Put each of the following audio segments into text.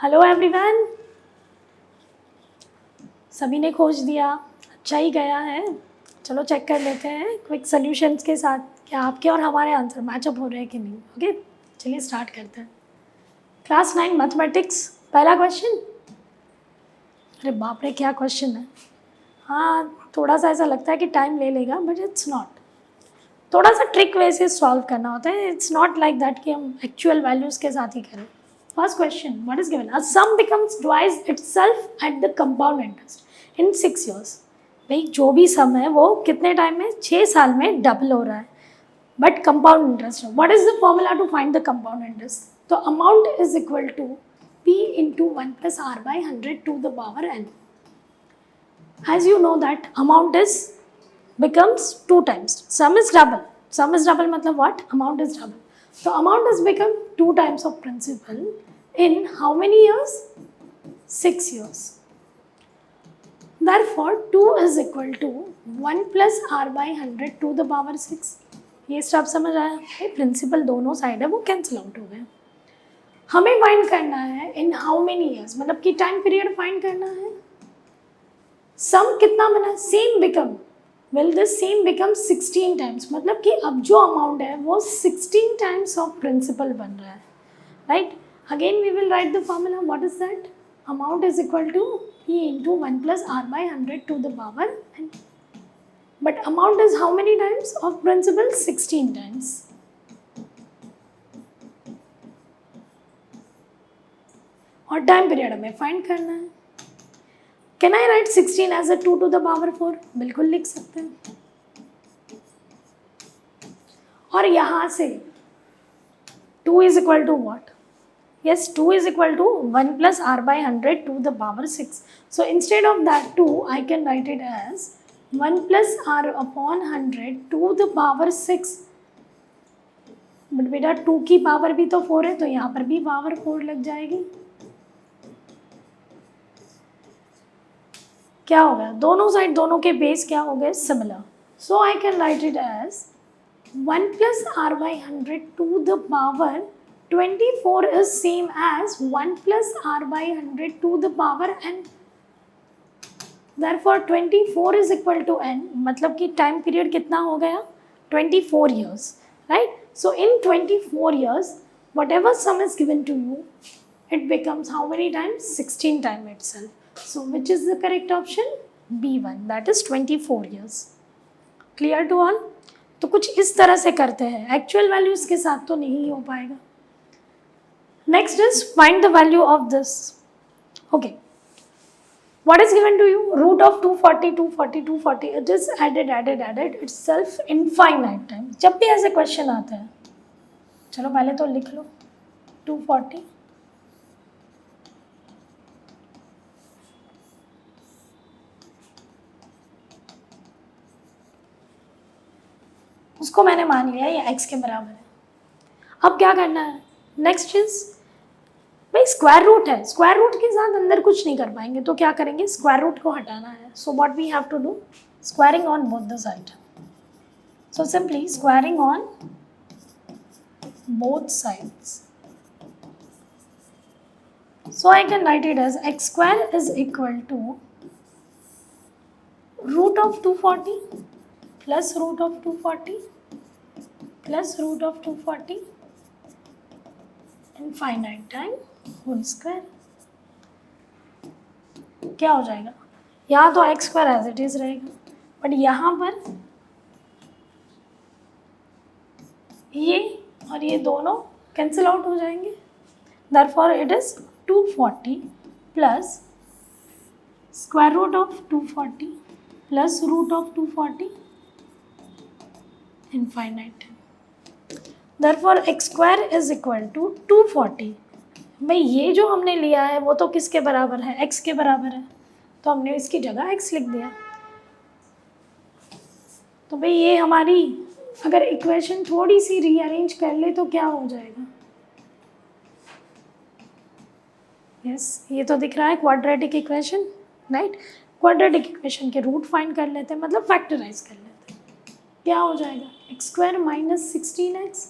Hello everyone, सभी ने खोज दिया, अच्छा ही गया है। चलो चेक कर लेते हैं क्विक सॉल्यूशंस के साथ क्या आपके और हमारे आंसर मैचअप हो रहे हैं कि नहीं। ओके, चलिए स्टार्ट करते हैं। क्लास 9 मैथमेटिक्स, पहला क्वेश्चन। अरे बाप रे, क्या क्वेश्चन है। हाँ, थोड़ा सा ऐसा लगता है कि टाइम ले लेगा, बट इट्स नॉट। थोड़ा सा ट्रिक वे से सॉल्व करना होता है। इट्स नॉट लाइक दैट कि हम एक्चुअल वैल्यूज़ के साथ ही करें। First question, what is given? A some becomes twice itself at the compound interest in 6 years। भाई जो भी सम है वो कितने टाइम में, 6 साल में डबल हो रहा है, but compound interest. What is the formula to find the compound interest? तो amount is equal to p into 1 plus r by 100 to the power n. As you know that amount is becomes 2 times. Sum is double. Sum is double मतलब what? Amount is double. So amount has become 2 times of principal in how many years? 6 years. Therefore 2 is equal to 1 plus r by 100 to the power 6. ये step समझ आया? Principal दोनों side है वो cancel out हो गए। हमें find करना है इन हाउ मेनी ईयर्स, मतलब कि टाइम पीरियड फाइंड करना है। सम कितना बना? Same become, will this same become 16 times, मतलब कि अब जो अमाउंट है वो 16 टाइम्स ऑफ प्रिंसिपल बन रहा है, right. Again we will write the formula, what is that? Amount is equal to p into 1 plus r by 100 to the power n. But amount is how many times of principal? 16 times. और time period हमें find करना है। Can I write 16 as a 2 to the power 4? बिल्कुल लिख सकते हैं। और यहाँ से 2 is equal to what? Yes, 2 is equal to 1 plus r by 100 to the power 6. So instead of that 2, I can write it as 1 plus r upon 100 to the power 6. But बेटा 2 की power भी तो 4 है, तो यहाँ पर भी power 4 लग जाएगी। क्या हो गया? दोनों साइड, दोनों के बेस क्या हो गए? Similar. So I can write it as 1 plus r by 100 to the power 24 is same as 1 plus r by 100 to the power n. Therefore 24 is equal to n, मतलब कि टाइम पीरियड कितना हो गया? 24 years, right? So in 24 years, whatever sum is given to you, it becomes how many times? 16 times itself. So which is the correct option? B1, that is 24 years. Clear to all? तो कुछ इस तरह से करते हैं, actual values के साथ तो नहीं हो पाएगा। Next is find the value of this. Okay, what is given to you? Root of 240 240 240, it is added itself infinite time. जब भी ऐसे क्वेश्चन आते हैं, चलो पहले तो लिख लो 240 उसको मैंने मान लिया ये x के बराबर है। अब क्या करना है? नेक्स्ट चीज, भाई स्क्वायर रूट है, स्क्वायर रूट के साथ अंदर कुछ नहीं कर पाएंगे, तो क्या करेंगे? स्क्वायर रूट को हटाना है। So what we have to do? Squaring on both the side. So simply squaring on both sides. So I can write it as x square is equal to root of 240 plus root of 240 plus root of 240 infinite time whole square। क्या हो जाएगा? यहाँ तो x square as it is रहेगा, but यहाँ पर ये और ये दोनों कैंसिल आउट हो जाएंगे। Therefore it is 240 plus square root of 240 plus root of 240 infinite। Therefore x square is equal to 240। भाई ये जो हमने लिया है वो तो किसके बराबर है? x के बराबर है, तो हमने इसकी जगह x लिख दिया। तो भाई ये हमारी अगर इक्वेशन थोड़ी सी रीअरेंज कर ले तो क्या हो जाएगा? यस, ये तो दिख रहा है quadratic equation, right. Quadratic equation के रूट फाइंड कर लेते हैं, मतलब फैक्टराइज कर लेते हैं। क्या हो जाएगा? X square minus 16x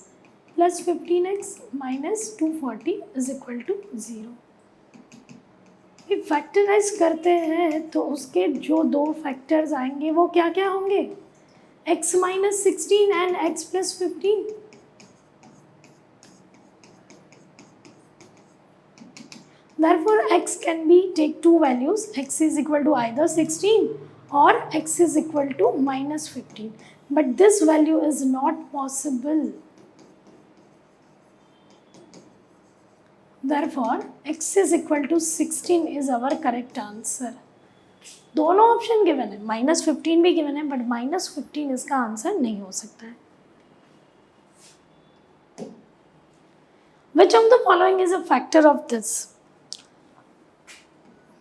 plus 15x minus 240 is equal to 0। Factorize करते हैं तो उसके जो दो फैक्टर्स आएंगे वो क्या क्या होंगे, x minus 16 and x plus 15. Therefore, x can be take two values. X is equal to either 16 or x is equal to minus 15. But this value is not possible. Therefore, x is equal to 16 is our correct answer. दोनों option given है, minus 15 भी given है, but minus 15 इसका answer नहीं हो सकता है. Which of the following is a factor of this?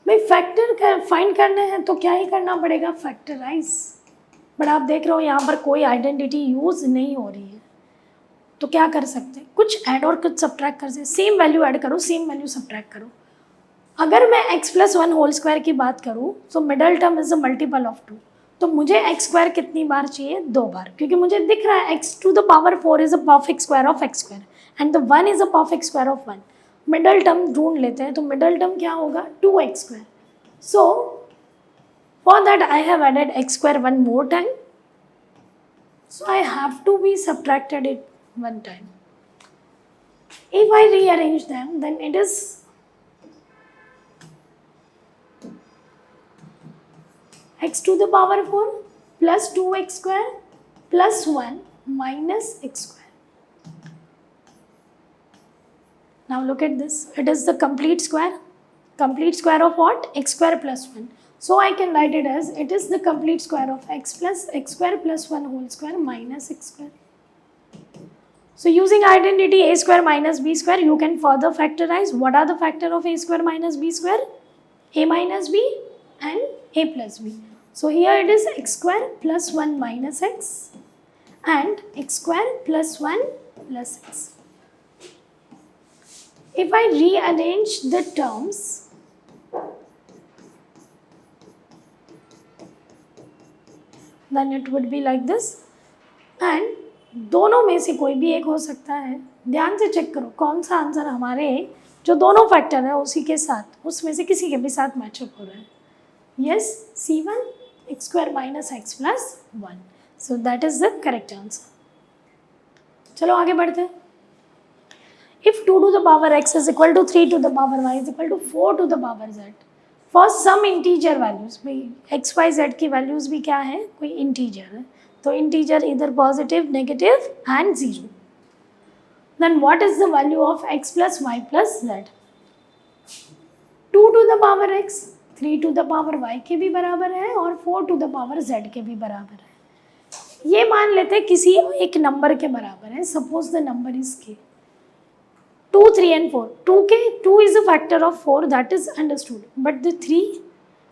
भाई फैक्टर फाइंड करने हैं तो क्या ही करना पड़ेगा, फैक्टराइज. बट आप देख रहे हो यहाँ पर कोई आइडेंटिटी यूज नहीं हो रही है, तो क्या कर सकते हैं, कुछ ऐड और कुछ सब्ट्रैक्ट कर सकते. सेम वैल्यू ऐड करो, सेम वैल्यू सब्ट्रैक्ट करो. अगर मैं x प्लस 1 होल स्क्वायर की बात करूँ तो middle term is a multiple of 2. तो मुझे x स्क्वायर कितनी बार चाहिए, 2 बार, क्योंकि मुझे दिख रहा है x to the power 4 is a perfect square of x square and the 1 is a perfect square of 1. Middle term ढूंढ लेते हैं, तो मिडल टर्म क्या होगा, 2x square. So for that I have added x square one more time, so I have to be subtracted it one time. If I rearrange them, then it is x to the power 4 plus 2x square plus 1 minus x square. Now look at this. It is the complete square. Complete square of what? X square plus 1. So I can write it as it is the complete square of x plus x square plus 1 whole square minus x square. So using identity a square minus b square, you can further factorize. What are the factor of a square minus b square? A minus b and a plus b. So here it is x square plus 1 minus x and x square plus 1 plus x. If I rearrange the terms, then it would be like this. And दोनों में से कोई भी एक हो सकता है. ध्यान से चेक करो कौन सा आंसर हमारे जो दोनों फैक्टर है उसी के साथ, उसमें से किसी के भी साथ मैचअप हो रहा है. Yes, C1 x square minus x plus 1. So that is the correct answer. चलो आगे बढ़ते हैं. If 2 to the power x is equal to 3 to the power y is equal to 4 to the power z, for some integer values, भाई x y z की values भी क्या है, कोई इंटीजर है, तो इंटीजर इधर positive, negative and 0. Then what is the value of x plus y plus z? 2 to the power x 3 to the power y के भी बराबर है और 4 to the power z के भी बराबर है. ये मान लेते हैं किसी एक नंबर के बराबर है. Suppose the number is k. 2, 3 and 4. 2 is a factor of 4, that is understood. But the 3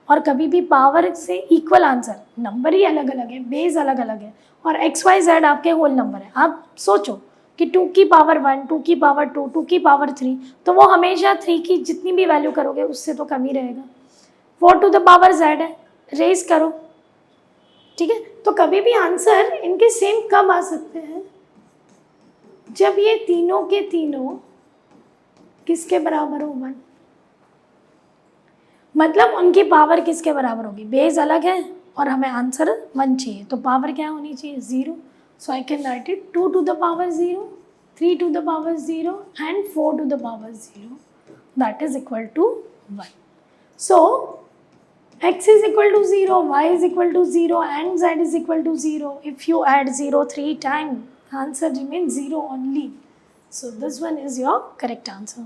और कभी भी पावर से इक्वल आंसर, नंबर ही अलग अलग है, बेस अलग अलग है, और एक्स वाई जेड आपके होल नंबर है. आप सोचो कि 2 की पावर 1, 2 की पावर 2, 2 की पावर 3, तो वो हमेशा 3 की जितनी भी वैल्यू करोगे उससे तो कम ही रहेगा. 4 to the power z है, रेज करो, ठीक है. तो कभी भी आंसर इनके सेम कब आ सकते हैं, जब ये तीनों के तीनों किसके बराबर हो, 1. मतलब उनकी पावर किसके बराबर होगी, बेस अलग है और हमें आंसर 1 चाहिए, तो पावर क्या होनी चाहिए, 0. So I can write it 2 to the power 0, 3 to the power 0 and 4 to the power 0, that is equal to 1. So x is equal to 0, y is equal to 0 and z is equal to 0. If you add 0 3 times, answer remains 0 only. So this one is your correct answer.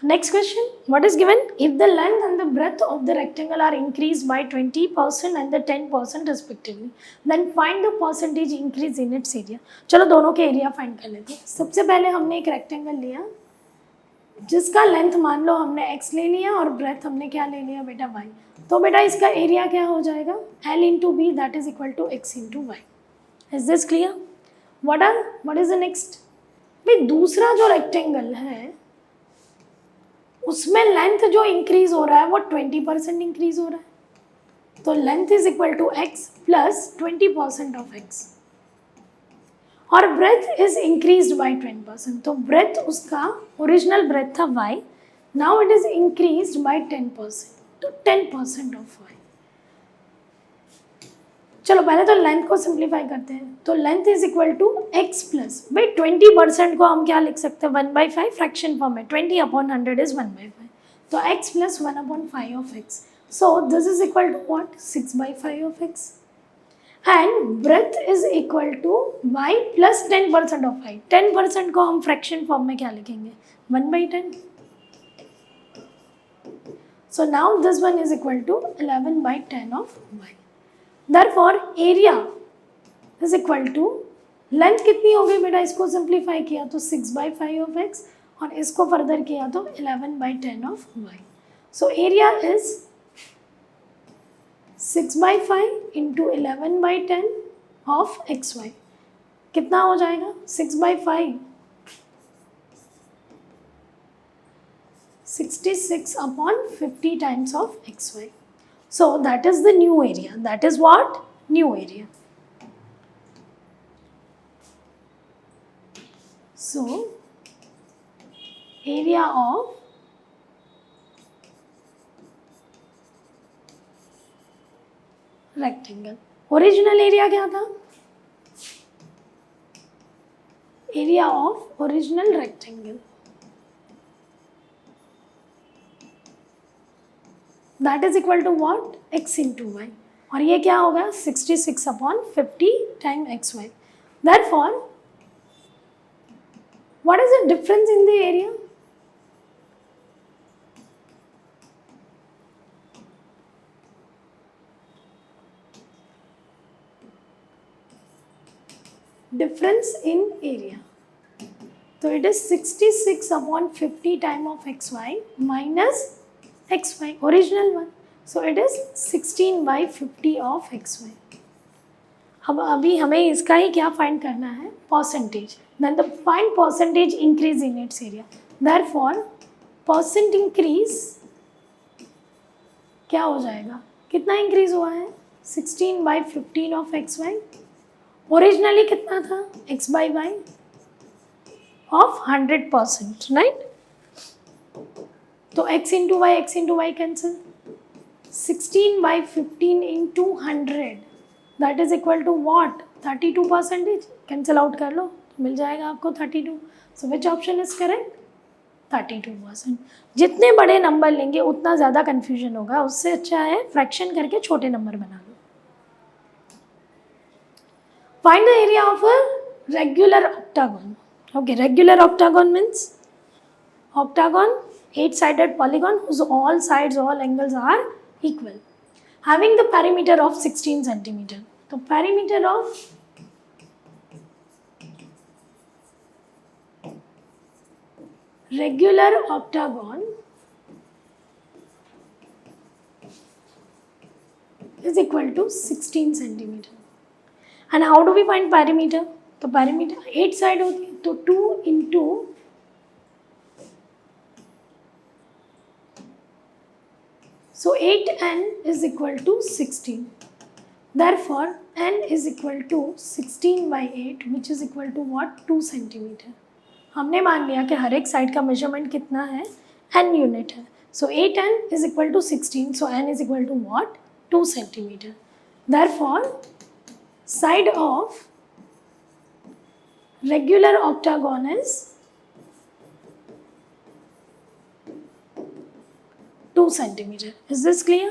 Next question, what is given? If the length and the breadth of the rectangle are increased by 20% and the 10% respectively, then find the percentage increase in its area. चलो दोनों के area find कर लेते हैं. सबसे पहले हमने एक रेक्टेंगल लिया जिसका लेंथ मान लो हमने x ले लिया और ब्रेथ हमने क्या ले लिया बेटा, y. तो बेटा इसका एरिया क्या हो जाएगा, L into B, that is equal to x into y. Is this clear? What is the next? भाई दूसरा जो रेक्टेंगल है उसमें लेंथ जो इंक्रीज हो रहा है वो 20% इंक्रीज हो रहा है, तो length is equal to x plus 20% of x. और ब्रेथ इज इंक्रीज्ड बाय 10%. तो ब्रेथ उसका ओरिजिनल ब्रेथ था y, now it is increased by 10%. तो 10% ऑफ y. चलो पहले तो लेंथ को सिंप्लीफाई करते हैं. तो length is equal to x plus, भाई 20% को हम क्या लिख सकते हैं 1/5 फ्रैक्शन फॉर्म में. 20/100 इज 1/5. तो x plus 1/5 of x. So this is equal to what 6/5 of x. And breadth is equal to y plus 10% of y. 10% को हम फ्रैक्शन फॉर्म में क्या लिखेंगे 1/10. So now this one is equal to 11/10 of y. Therefore area is equal to, length कितनी हो गई बेटा, इसको सिंप्लीफाई किया तो 6/5 ऑफ x और इसको फर्दर किया तो 11/10 of y. So area is 6/5 into 11/10 of xy. कितना हो जाएगा 6/5 66/50 times of xy. So that is the new area. That is what? New area. So area of rectangle. Original area क्या था? Area of original rectangle. That is equal to what? X into y. और ये क्या होगा 66/50 time xy. Therefore, what is the difference in the area? Difference in area. So it is 66/50 time of xy minus xy, original one. So it is 16/50 of xy. अब अभी हमें इसका ही क्या find करना है percentage. Then the find percentage increase in its area. Therefore percent increase क्या हो जाएगा, कितना इंक्रीज हुआ है 16/15 ऑफ xy. ओरिजिनली कितना था x/y ऑफ 100%, राइट. तो x into y cancel. 16/15 into 100 that is equal to what 32%. cancel out कर लो तो मिल जाएगा आपको 32. so which option is correct 32%. जितने बड़े नंबर लेंगे उतना ज़्यादा कन्फ्यूजन होगा, उससे अच्छा है फ्रैक्शन करके छोटे नंबर बना लो. Find the area of a regular octagon. Okay, regular octagon means octagon 8-sided polygon whose all sides, all angles are equal, having the perimeter of 16 centimeter. So perimeter of regular octagon is equal to 16 centimeter. And how do we find perimeter? तो perimeter 8 side होती है तो 2 into so 8n is equal to 16. Therefore n is equal to 16/8 which is equal to what 2 centimeter. हमने मान लिया कि हर एक side का मेजरमेंट कितना है n यूनिट है. So 8n is equal to 16. So n is equal to what 2 centimeter. Therefore side of regular octagon is 2 centimeter. Is this clear?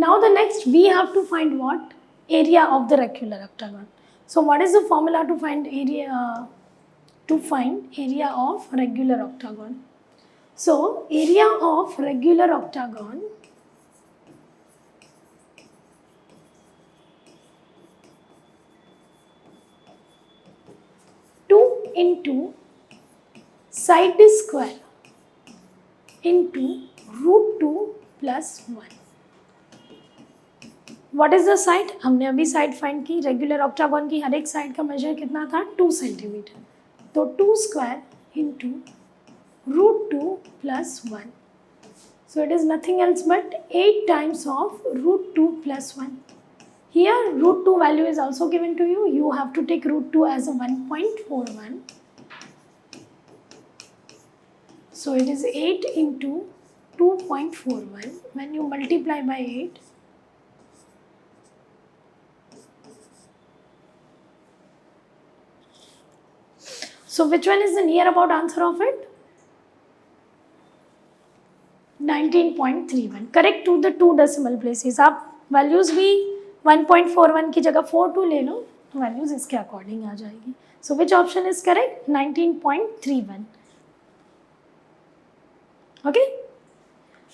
Now the next we have to find what? Area of the regular octagon. So what is the formula to find area? To find area of regular octagon. So area of regular octagon into side square into √2 plus 1. What is the side? हमने अभी side find की. Regular octagon की हर एक side का major कितना था 2 centimetre. तो 2 square into √2 plus 1. So it is nothing else but 8 times of √2 plus 1. Here root 2 value is also given to you. You have to take root 2 as a 1.41. So it is 8 into 2.41. When you multiply by 8, so which one is the near about answer of it? 19.31. Correct to the 2 decimal places. आप values भी 1.41 की जगह 42 ले लो, values इसके according आ जाएगी. So which option is correct? 19.31. Okay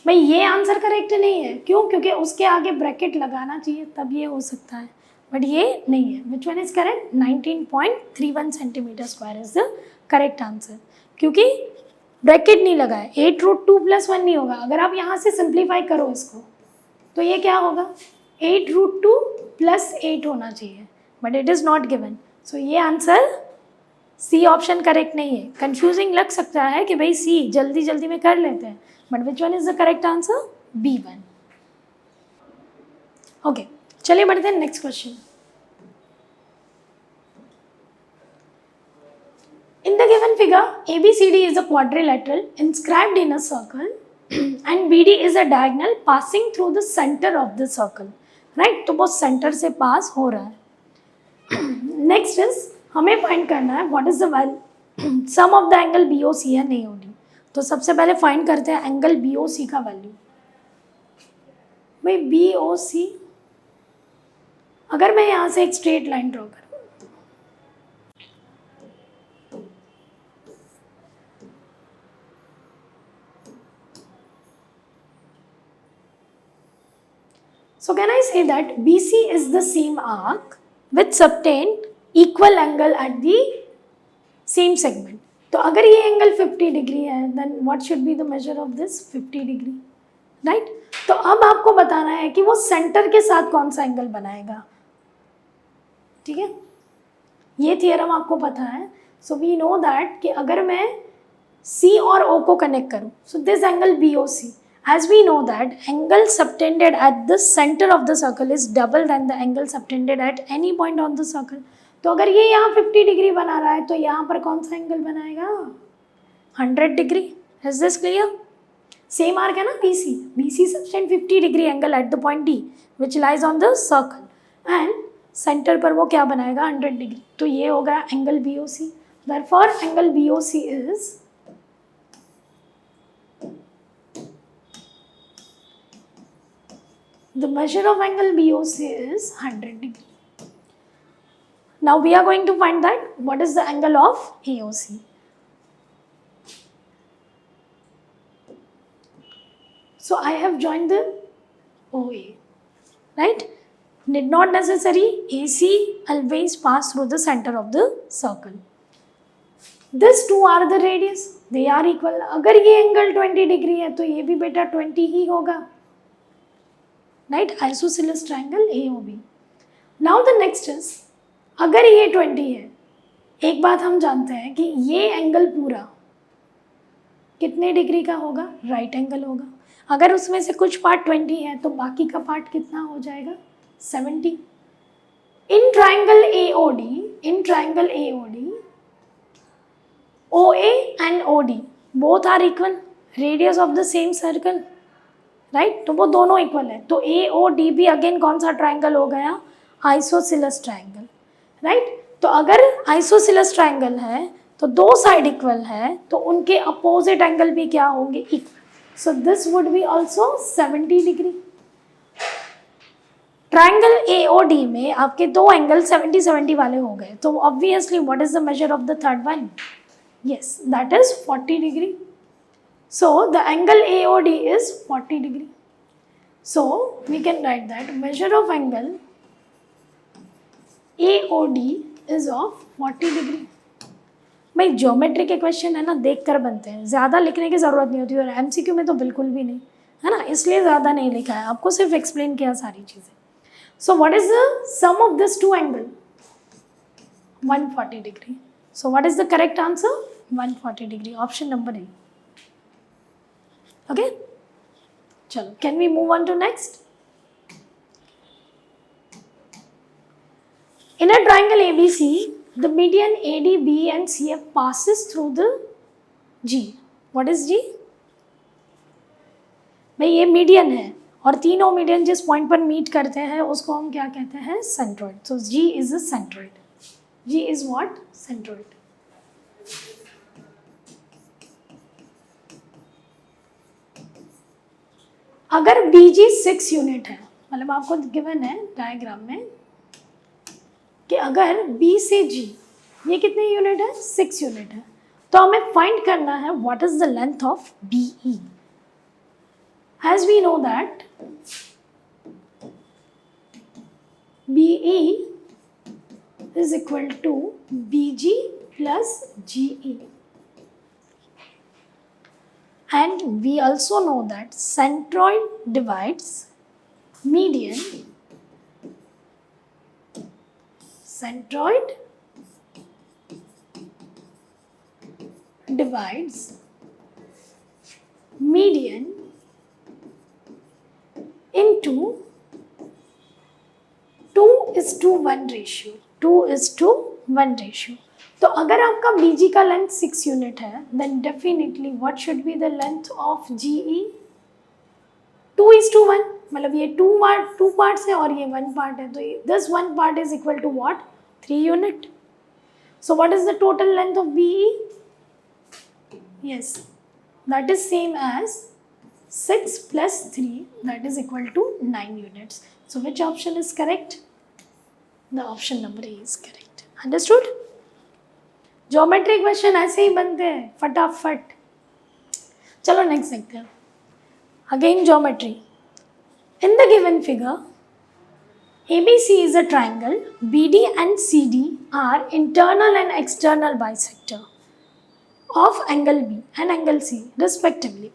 भाई ये answer correct नहीं है. क्यों? क्योंकि उसके आगे ब्रैकेट लगाना चाहिए तब ये हो सकता है, बट ये नहीं है. विच one is correct? 19.31 centimetre square is the correct answer, क्योंकि ब्रैकेट नहीं लगा है. 8 रूट 2 प्लस 1 नहीं होगा. अगर आप यहाँ से सिंप्लीफाई करो इसको तो ये क्या होगा? 8 रूट 2 प्लस 8 होना चाहिए, but it is not given. So ये आंसर सी ऑप्शन करेक्ट नहीं है. कंफ्यूजिंग लग सकता है कि भाई सी जल्दी जल्दी में कर लेते हैं, but which one is the correct answer? B1. Okay, चलिए बढ़ते हैं next question. In the given figure, ABCD is a quadrilateral inscribed in a circle and BD is a diagonal passing through the center of the circle. Right? तो वो centre से पास हो रहा है. Next is हमें फाइंड करना है what is the value sum of the angle BOC या AOD. तो सबसे पहले फाइंड करते हैं एंगल BOC का वैल्यू. भाई BOC, अगर मैं यहाँ से एक स्ट्रेट लाइन ड्रॉ करूँ, so can I say that BC is the same arc with subtend equal angle at the same segment. तो अगर ये एंगल 50 डिग्री है, then what should be the measure of this? 50 degree, right? तो अब आपको बताना है कि वो सेंटर के साथ कौन सा एंगल बनाएगा. ठीक है, ये थियरम आपको पता है. सो वी नो दैट कि अगर मैं C और O को कनेक्ट करूँ, so this angle BOC, as we know that angle subtended at the center of the circle is double than the angle subtended at any point on the circle. तो अगर ये यहाँ 50 degree बना रहा है तो यहाँ पर कौन सा एंगल बनाएगा? 100 degree. Is this clear? Same arc है ना BC. BC subtend 50 degree angle at the point D which lies on the circle and centre पर वो क्या बनाएगा? 100 डिग्री. तो ये होगा angle BOC. Therefore angle BOC is the measure of angle BOC is 100 degree. Now we are going to find that what is the angle of AOC. So I have joined the OA, right? Need not necessary. AC always pass through the center of the circle. These two are the radius. They are equal. अगर ये angle 20 degree है तो ये भी बेटा 20 ही होगा, right? Isosceles triangle AOB. Now the next is, अगर ये 20 है, एक बात हम जानते हैं कि ये एंगल पूरा कितने डिग्री का होगा? राइट एंगल होगा. अगर उसमें से कुछ पार्ट 20 है तो बाकी का पार्ट कितना हो जाएगा? 70. In triangle AOD, OA and OD both are equal, radius of the same circle, right? तो वो दोनों इक्वल है. तो AOD भी अगेन कौन सा ट्राइंगल हो गया? Isosceles triangle, right? तो अगर आइसोसिलस ट्राइंगल है तो दो साइड इक्वल है तो उनके अपोजिट एंगल भी क्या होंगे? Equal. So this would be also 70 degree. Triangle AOD में आपके दो एंगल 70 वाले हो गए. तो obviously what is the measure of the third one? Yes, that is 40 degree. So the angle AOD is 40 degree. So we can write that measure of angle AOD is of 40 degree. भाई geometry के question है ना, देख कर बनते हैं, ज़्यादा लिखने की ज़रूरत नहीं होती, और MCQ में तो बिल्कुल भी नहीं है ना, इसलिए ज़्यादा नहीं लिखा है, आपको सिर्फ एक्सप्लेन किया सारी चीज़ें. So what is the sum of this two angle? 140 degree. So what is the correct answer? 140 degree. Option number A. Okay, चलो, can we move on to next? In a triangle ABC, the median AD, B and CF passes through the G. What is G? भाई ये median है और तीनों median जिस point पर meet करते हैं उसको हम क्या कहते हैं? Centroid. So G is a centroid. G is what? Centroid. अगर BG 6 यूनिट है, मतलब आपको गिवन है डायग्राम में कि अगर B से G ये कितने यूनिट है? 6 यूनिट है. तो हमें फाइंड करना है what is the length of BE. As we know that BE is equal to BG plus GE. And we also know that centroid divides median. Centroid divides median into 2:1 ratio. 2:1 ratio. तो अगर आपका BG का length 6 unit है, then definitely what should be the length of GE? 2:1. मतलब ये 2 parts है और ये 1 पार्ट है, तो this 1 part is equal to what? 3 unit. So what is the total length of BE? Yes, that is same as 6 plus 3, that is equal to 9 units. So which option is correct? The option number A is correct. Understood? Geometry question ऐसे ही बनते हैं फटाफट. चलो next देखते हैं. Again geometry. In the given figure ABC is a triangle. BD and CD are internal and external bisector of angle B and angle C respectively.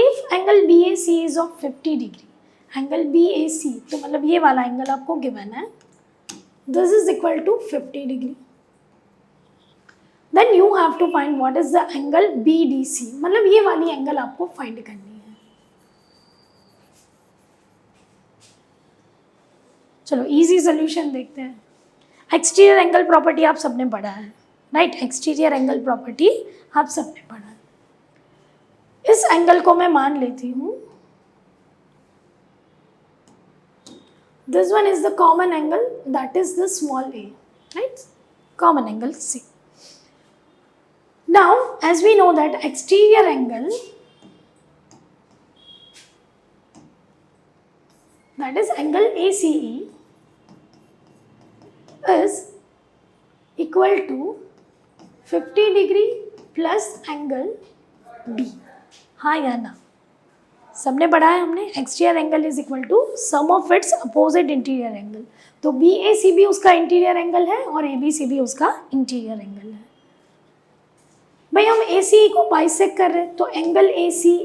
If angle BAC is of 50 degree, angle BAC तो मतलब ये वाला angle आपको given है, this is equal to 50 degree. Then you have to find what is the angle BDC. मतलब ये वाली angle आपको फाइंड करनी है. चलो इजी सोल्यूशन देखते हैं. एक्सटीरियर एंगल प्रॉपर्टी आप सबने पढ़ा है, राइट? एक्सटीरियर एंगल प्रॉपर्टी आप सबने पढ़ा है. इस एंगल को मैं मान लेती हूँ this one is the common angle, that is the small a, right? Common angle C. Now, as we know that exterior angle, that is angle ACE, is equal to 50 degree plus angle B. हाँ या ना? सबने पढ़ा है हमने. Exterior angle is equal to sum of its opposite interior angle. तो BAC भी उसका इंटीरियर एंगल है और ABC भी उसका इंटीरियर एंगल है. भाई हम ACE को बाइसेक्ट कर रहे हैं, तो angle ACE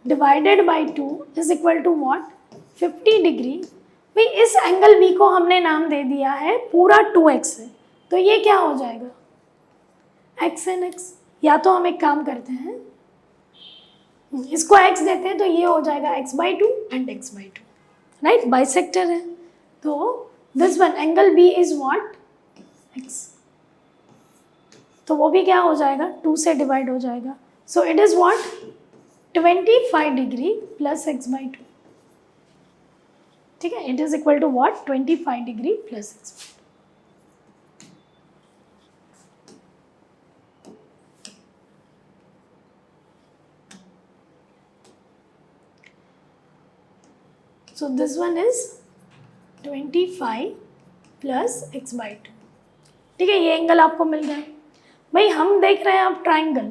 divided by 2 is equal to what? 50 degree. भाई इस एंगल B को हमने नाम दे दिया है पूरा 2x है, तो ये क्या हो जाएगा? x and x. या तो हम एक काम करते हैं, इसको x देते हैं तो ये हो जाएगा x/2 and x/2, right? Bisector है, तो this one angle B is what? x. तो वो भी क्या हो जाएगा? 2 से डिवाइड हो जाएगा. So it is what? 25 degree plus x/2. ठीक है, it is equal to what? 25 degree plus x/2. So this one is 25 plus x/2. ठीक है, ये एंगल आपको मिल गया. भाई हम देख रहे हैं अब ट्राइंगल,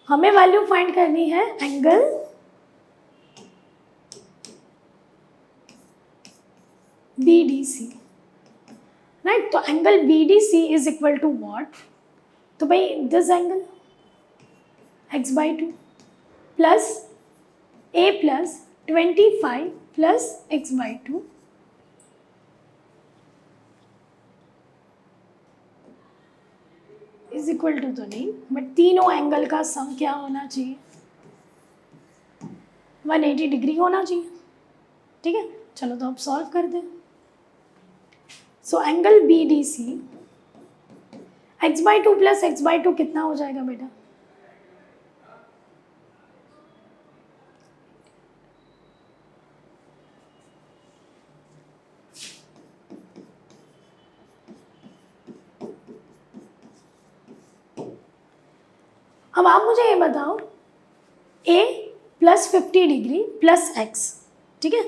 हमें वैल्यू फाइंड करनी है एंगल BDC, राइट? तो angle BDC is equal to what? तो भाई this angle x/2 plus A plus 25 plus x/2 is equal to तो नहीं, बट तीनों एंगल का सम क्या होना चाहिए? 180 डिग्री होना चाहिए. ठीक है, चलो तो अब सॉल्व कर दें. So angle B D C x/2 plus x/2 कितना हो जाएगा बेटा? अब आप मुझे ये बताओ, a plus 50 degree plus x, ठीक है,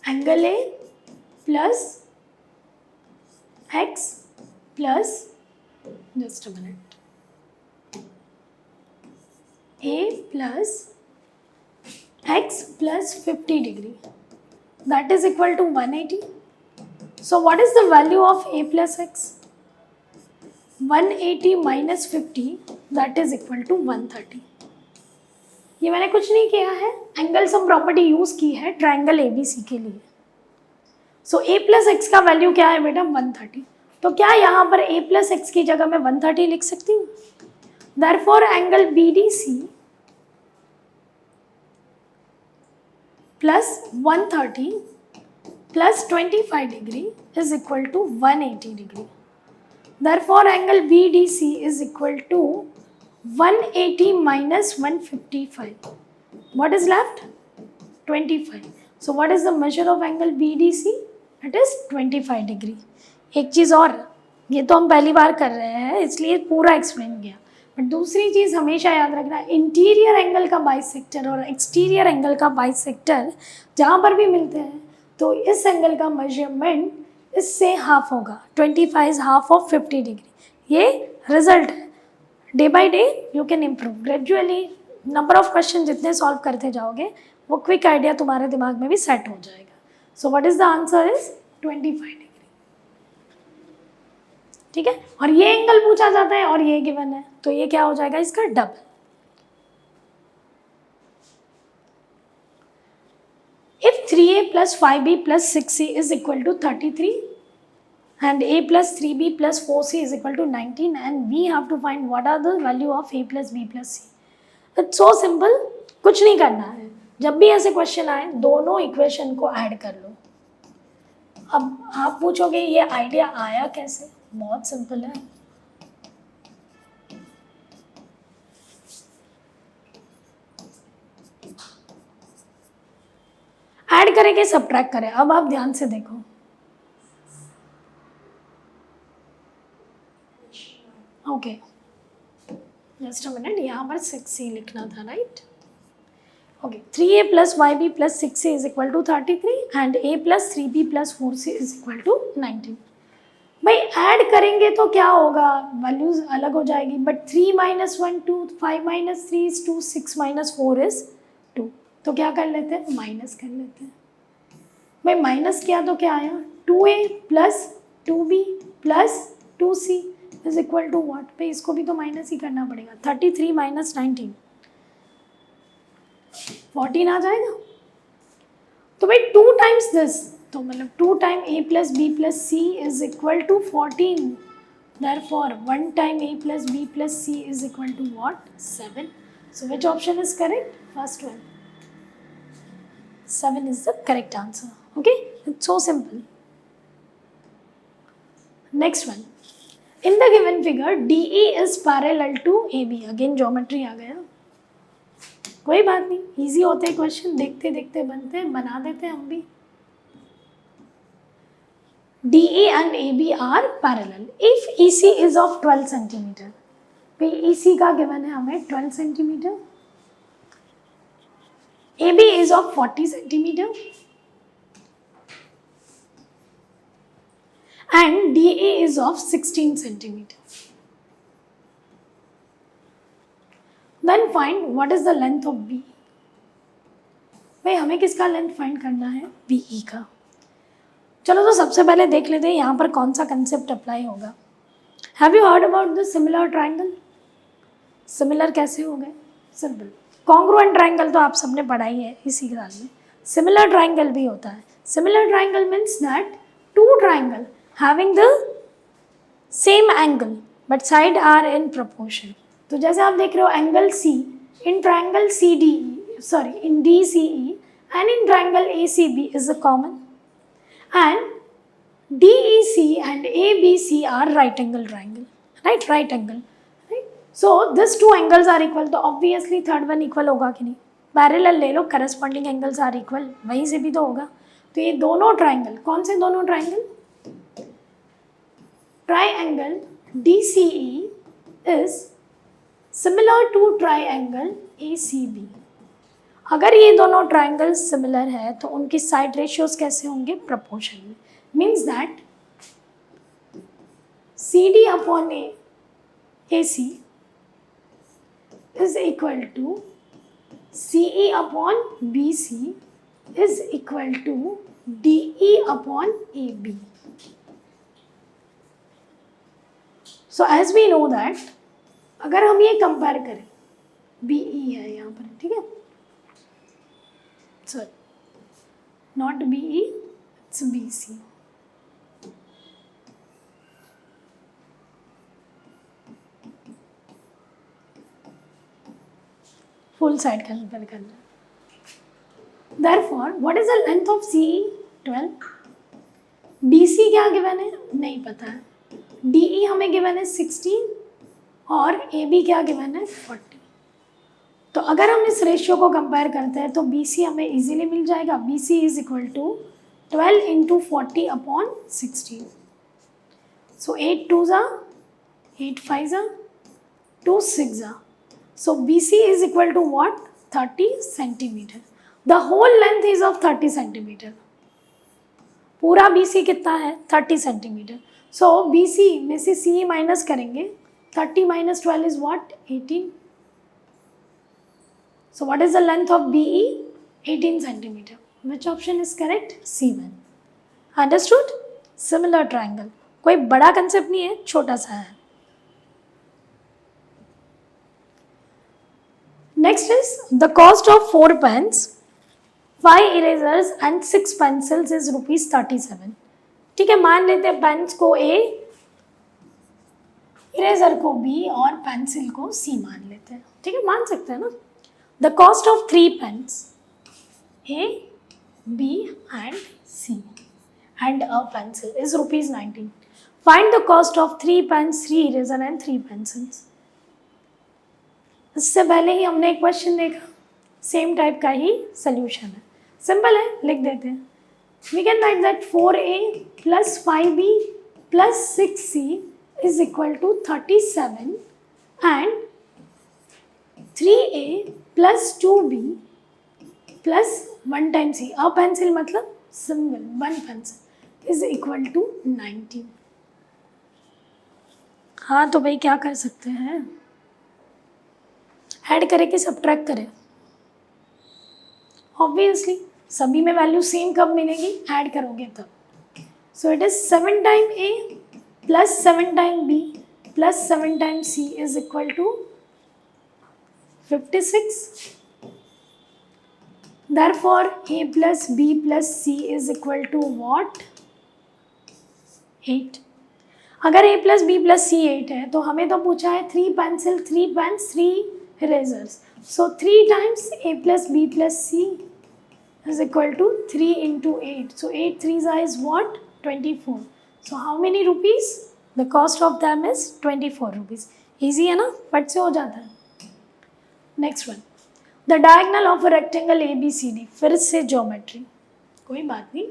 angle a plus x plus, just a minute, a plus x plus 50 degree, that is equal to 180. So what is the value of a plus x? 180 minus 50, that is equal to 130. ये मैंने कुछ नहीं किया है, angle sum property use की है triangle ABC के लिए. सो a प्लस एक्स का वैल्यू क्या है बेटा? 130. तो क्या यहाँ पर a प्लस एक्स की जगह मैं 130 लिख सकती हूँ? Therefore angle BDC plus 130 plus 25 degree is equal to 180 degree. Therefore, angle BDC is equal to 180 minus 155. What is left? 25. So, what is the measure of angle BDC? It is 25 degree. एक चीज़ और, ये तो हम पहली बार कर रहे हैं इसलिए पूरा एक्सप्लेन किया, बट दूसरी चीज़ हमेशा याद रखना, इंटीरियर एंगल का बाइसेक्टर और एक्सटीरियर एंगल का बाइसेक्टर जहाँ पर भी मिलते हैं तो इस एंगल का मेजरमेंट इससे हाफ होगा. 25 इज हाफ ऑफ 50 डिग्री. ये रिजल्ट है. Day by day you can improve gradually. Number of question जितने सॉल्व करते जाओगे वो क्विक आइडिया तुम्हारे दिमाग में भी सेट हो जाएगा. सो what is the answer is 25 degree. ठीक है, और ये एंगल पूछा जाता है और ये गिवन है तो ये क्या हो जाएगा? इसका double. If 3a plus 5b plus 6c is equal to 33 and a plus 3b plus 4c is equal to 19 and we have to find what are the value of a plus b plus c. It's so simple, कुछ नहीं करना है. जब भी ऐसे question आए दोनों equation को ऐड कर लो. अब आप पूछोगे ये आइडिया आया कैसे? बहुत सिंपल है. ऐड करेंगे सब्ट्रैक्ट करें. अब आप ध्यान से देखो, ओके जस्ट अ मिनट, यहाँ पर 6c लिखना था right. Okay 3a plus 5b plus 6c is equal to 33 and a plus 3b plus 4c is equal to 19. भाई ऐड करेंगे तो क्या होगा? वैल्यूज अलग हो जाएगी, but 3 minus 1 2, 5 minus 3 is 2, 6 minus 4 is 2. तो क्या कर लेते हैं? माइनस कर लेते हैं. भाई माइनस किया तो क्या आया? 2a plus 2b plus 2c is equal to what? भाई इसको भी तो माइनस ही करना पड़ेगा. 33 माइनस 19 14 आ जाएगा. तो भाई 2 टाइम्स दिस, तो मतलब 2 time a plus b plus c is equal to 14. Therefore 1 time a plus b plus c is equal to what? 7. So which option is correct? First one. 7 is the correct answer. Okay, it's so simple. Next one. In the given figure, DE is parallel to AB. Again geometry आ गया. कोई बात नहीं, easy होते हैं question, देखते देखते बनते हैं, बना देते हैं हम भी. DE and AB are parallel. If EC is of 12 centimeter, भाई EC का given है हमें 12 centimeter. AB is of 40 centimeter and DA is of 16 centimeter. Then find what is the length of B. भाई हमें किसका लेंथ फाइंड करना है? BE का. चलो तो सबसे पहले देख लेते हैं यहाँ पर कौन सा कंसेप्ट अप्लाई होगा. Have you heard about the similar triangle? Similar कैसे हो गए? सिंपल. कॉन्ग्रुएंट ट्राइंगल तो आप सबने पढ़ा ही है इसी साल में. सिमिलर ट्राइंगल भी होता है. Similar triangle means that two triangle having the same angle but side are in proportion. तो जैसे आप देख रहे हो angle C in triangle CDE, sorry in DCE and in triangle ACB is a common. and DEC and ABC are right angle triangle, right? Right angle, right? So these two angles are equal, तो obviously third one equal होगा कि नहीं? Parallel ले लो, corresponding angles are equal, वहीं से भी तो होगा. तो ये दोनों triangle, कौन से दोनों triangle? Triangle DCE is similar to triangle ACB. अगर ये दोनों ट्राइंगल सिमिलर है तो उनकी साइड रेशियोज कैसे होंगे? प्रपोर्शन में. Means that CD upon AC is equal to CE upon BC is equal to DE upon AB. So as we know that अगर हम ये कंपेयर करें, BE है यहाँ पर, ठीक है, sorry, not BE, it's BC. Full side compare करना. Therefore, what is the length of CE? 12. BC क्या गिवन है? नहीं पता है. DE हमें गिवन है 16 और AB क्या गिवन है? 40. तो अगर हम इस रेशियो को कंपेयर करते हैं तो BC हमें इजीली मिल जाएगा. BC is equal to 12 into 40 upon 16. So 8 2 ज़ा 8 5 ज़ा 2 6 ज़ा. So BC is equal to what? 30 centimeter. The whole length is of 30 centimeter. पूरा BC कितना है? 30 centimeter. So BC में से CE माइनस करेंगे. 30 minus 12 is what? 18. So what is the length of BE? 18 centimeter. Which option is correct? C1. Understood? Similar triangle. कोई बड़ा concept नहीं है, छोटा सा है. Next is the cost of 4 pens, 5 erasers and 6 pencils is ₹37. ठीक है, मान लेते हैं पेन्स को A, इरेजर को B और पेंसिल को C मान लेते हैं. ठीक है, मान सकते हैं ना. The cost of 3 pens, A, B and C and a pencil is ₹19. Find the cost of 3 pens, 3 eraser and 3 pencils. इससे पहले ही हमने एक क्वेश्चन देखा, सेम टाइप का ही सोल्यूशन है. सिंपल है, लिख देते हैं. We can write that 4A plus 5B plus 6C is equal to 37 and 3A plus 2B plus 1 time C, a pencil मतलब single 1 pencil is equal to 19. हाँ तो भाई क्या कर सकते हैं? ऐड करें कि सब्ट्रैक्ट करें? ऑब्वियसली सभी में वैल्यू सेम कब मिलेगी? ऐड करोगे तब. So it is 7 time A plus 7 time B plus 7 time C is equal to 56. Therefore A plus B plus C is equal to what? 8. अगर A plus B plus C 8 है तो हमें तो पूछा है 3 pencil, 3 pens, 3 erasers. So 3 times A plus B plus C is equal to 3 into 8. So 8 3s is what? 24. So how many rupees? The cost of them is 24 rupees. Easy है ना? फट से हो जाता है. Next one. The diagonal of a rectangle ABCD. फिर से geometry. कोई बात नहीं,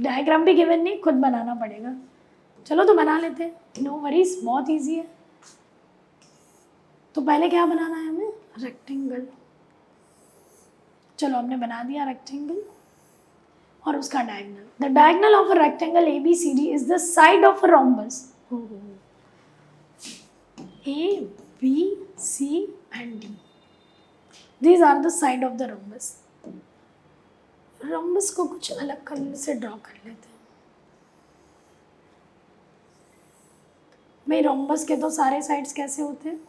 डायग्राम भी गिवन नहीं, खुद बनाना पड़ेगा. चलो तो बना लेते हैं. नो वरीज, बहुत ईजी है. तो पहले क्या बनाना है हमें? रेक्टेंगल. चलो हमने बना दिया रेक्टेंगल और उसका diagonal. The diagonal of a rectangle ABCD is the side of a rhombus. A, B, C and D. These are the side of the rhombus. Rhombus को कुछ अलग कलर से ड्रॉ कर लेते हैं. भाई रोम्बस के तो सारे साइड्स कैसे होते हैं?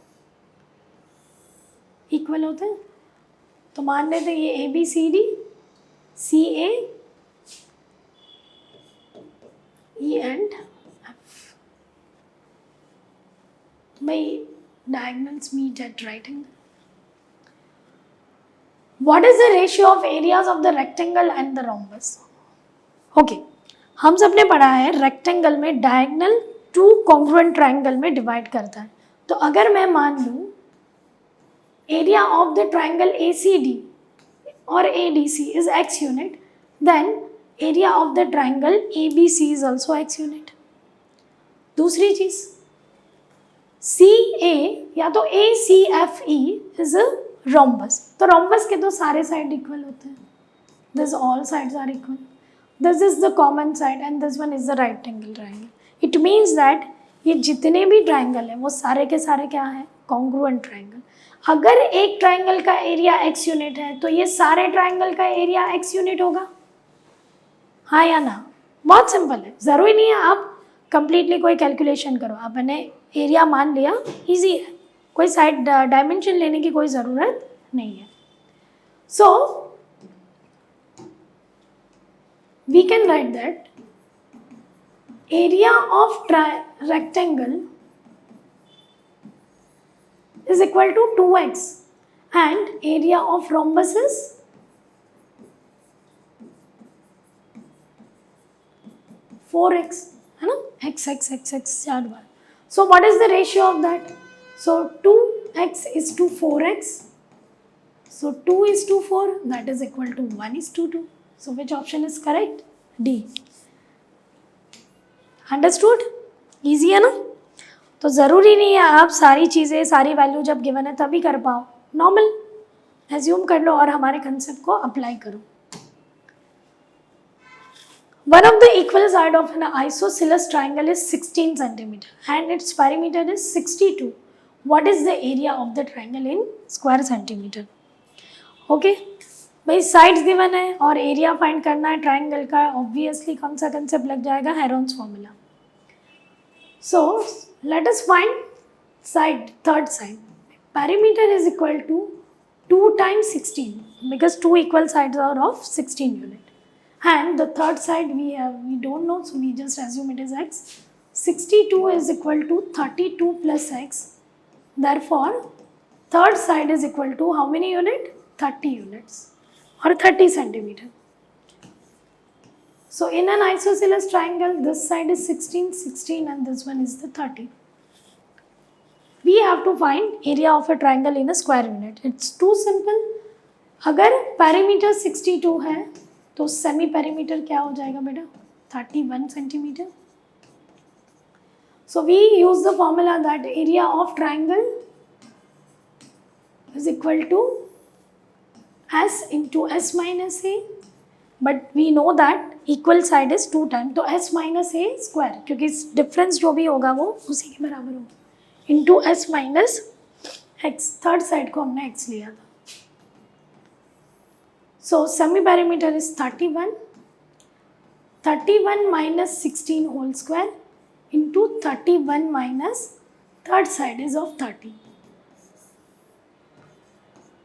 इक्वल होते हैं. तो मान लेते हैं ये ABCD, CA, E and F. भाई diagonals meet at right angle. What is the ratio of areas of the rectangle and the rhombus? Okay, हम सब ने पढ़ा है रेक्टेंगल में डायगोनल टू कॉन्ग्रुएंट ट्राइंगल में डिवाइड करता है। तो अगर मैं मान लूँ area of the triangle ACD और ADC is x unit, then area of the triangle ABC is also x unit. दूसरी चीज CA या तो ACFE is a rhombus. तो rhombus के तो सारे साइड इक्वल होते हैं, this all sides are equal. This is the common side and this one is the right angle triangle. It means that ये जितने भी ट्राइंगल हैं वो सारे के सारे क्या है, कॉन्ग्रुएंट ट्राइंगल। अगर एक ट्राइंगल का एरिया x यूनिट है तो ये सारे ट्राइंगल का एरिया x यूनिट होगा, हाँ या ना? बहुत सिंपल है, ज़रूरी नहीं है आप कंप्लीटली कोई कैलकुलेशन करो, आपने एरिया मान लिया, इजी है, कोई साइड डायमेंशन लेने की कोई ज़रूरत नहीं है। So we can write that area of rectangle is equal to 2x and area of rhombus is 4x, है ना? x चार बार. So what is the ratio of that? So 2x is to 4x. So 2 is to 4, that is equal to 1 is to 2. So which option is correct? D. Understood? Easy है ना? तो ज़रूरी नहीं है आप सारी चीज़ें सारी वैल्यू जब गिवन है तभी कर पाओ, नॉर्मल एज्यूम कर लो और हमारे कंसेप्ट को अप्लाई करो। One of the equal side of an isosceles triangle is 16 centimeter and its perimeter is 62. What is the area of the triangle in square centimeter? Okay भाई साइड्स गिवन है और area find करना है triangle का, obviously कौन सा concept लग जाएगा, Heron's formula. So let us find side, third side. Perimeter is equal to 2 times 16 because two equal sides are of 16 unit. And the third side we don't know, so we just assume it is x. 62 is equal to 32 plus x. Therefore, third side is equal to how many unit? 30 units or 30 centimeter. So in an isosceles triangle, this side is 16 and this one is the 30. We have to find area of a triangle in a square unit. It's too simple. अगर perimeter 62 है तो semi perimeter क्या हो जाएगा बेटा? 31 centimeter. So we use the formula that area of triangle is equal to S into S minus A. But we know that equal side is 2 times, तो s minus a square, क्योंकि difference जो भी होगा वो उसी के बराबर होगा, into s minus x, third side को हमने x लिया था। So semi perimeter is 31 minus 16 whole square into 31 minus third side is of 30,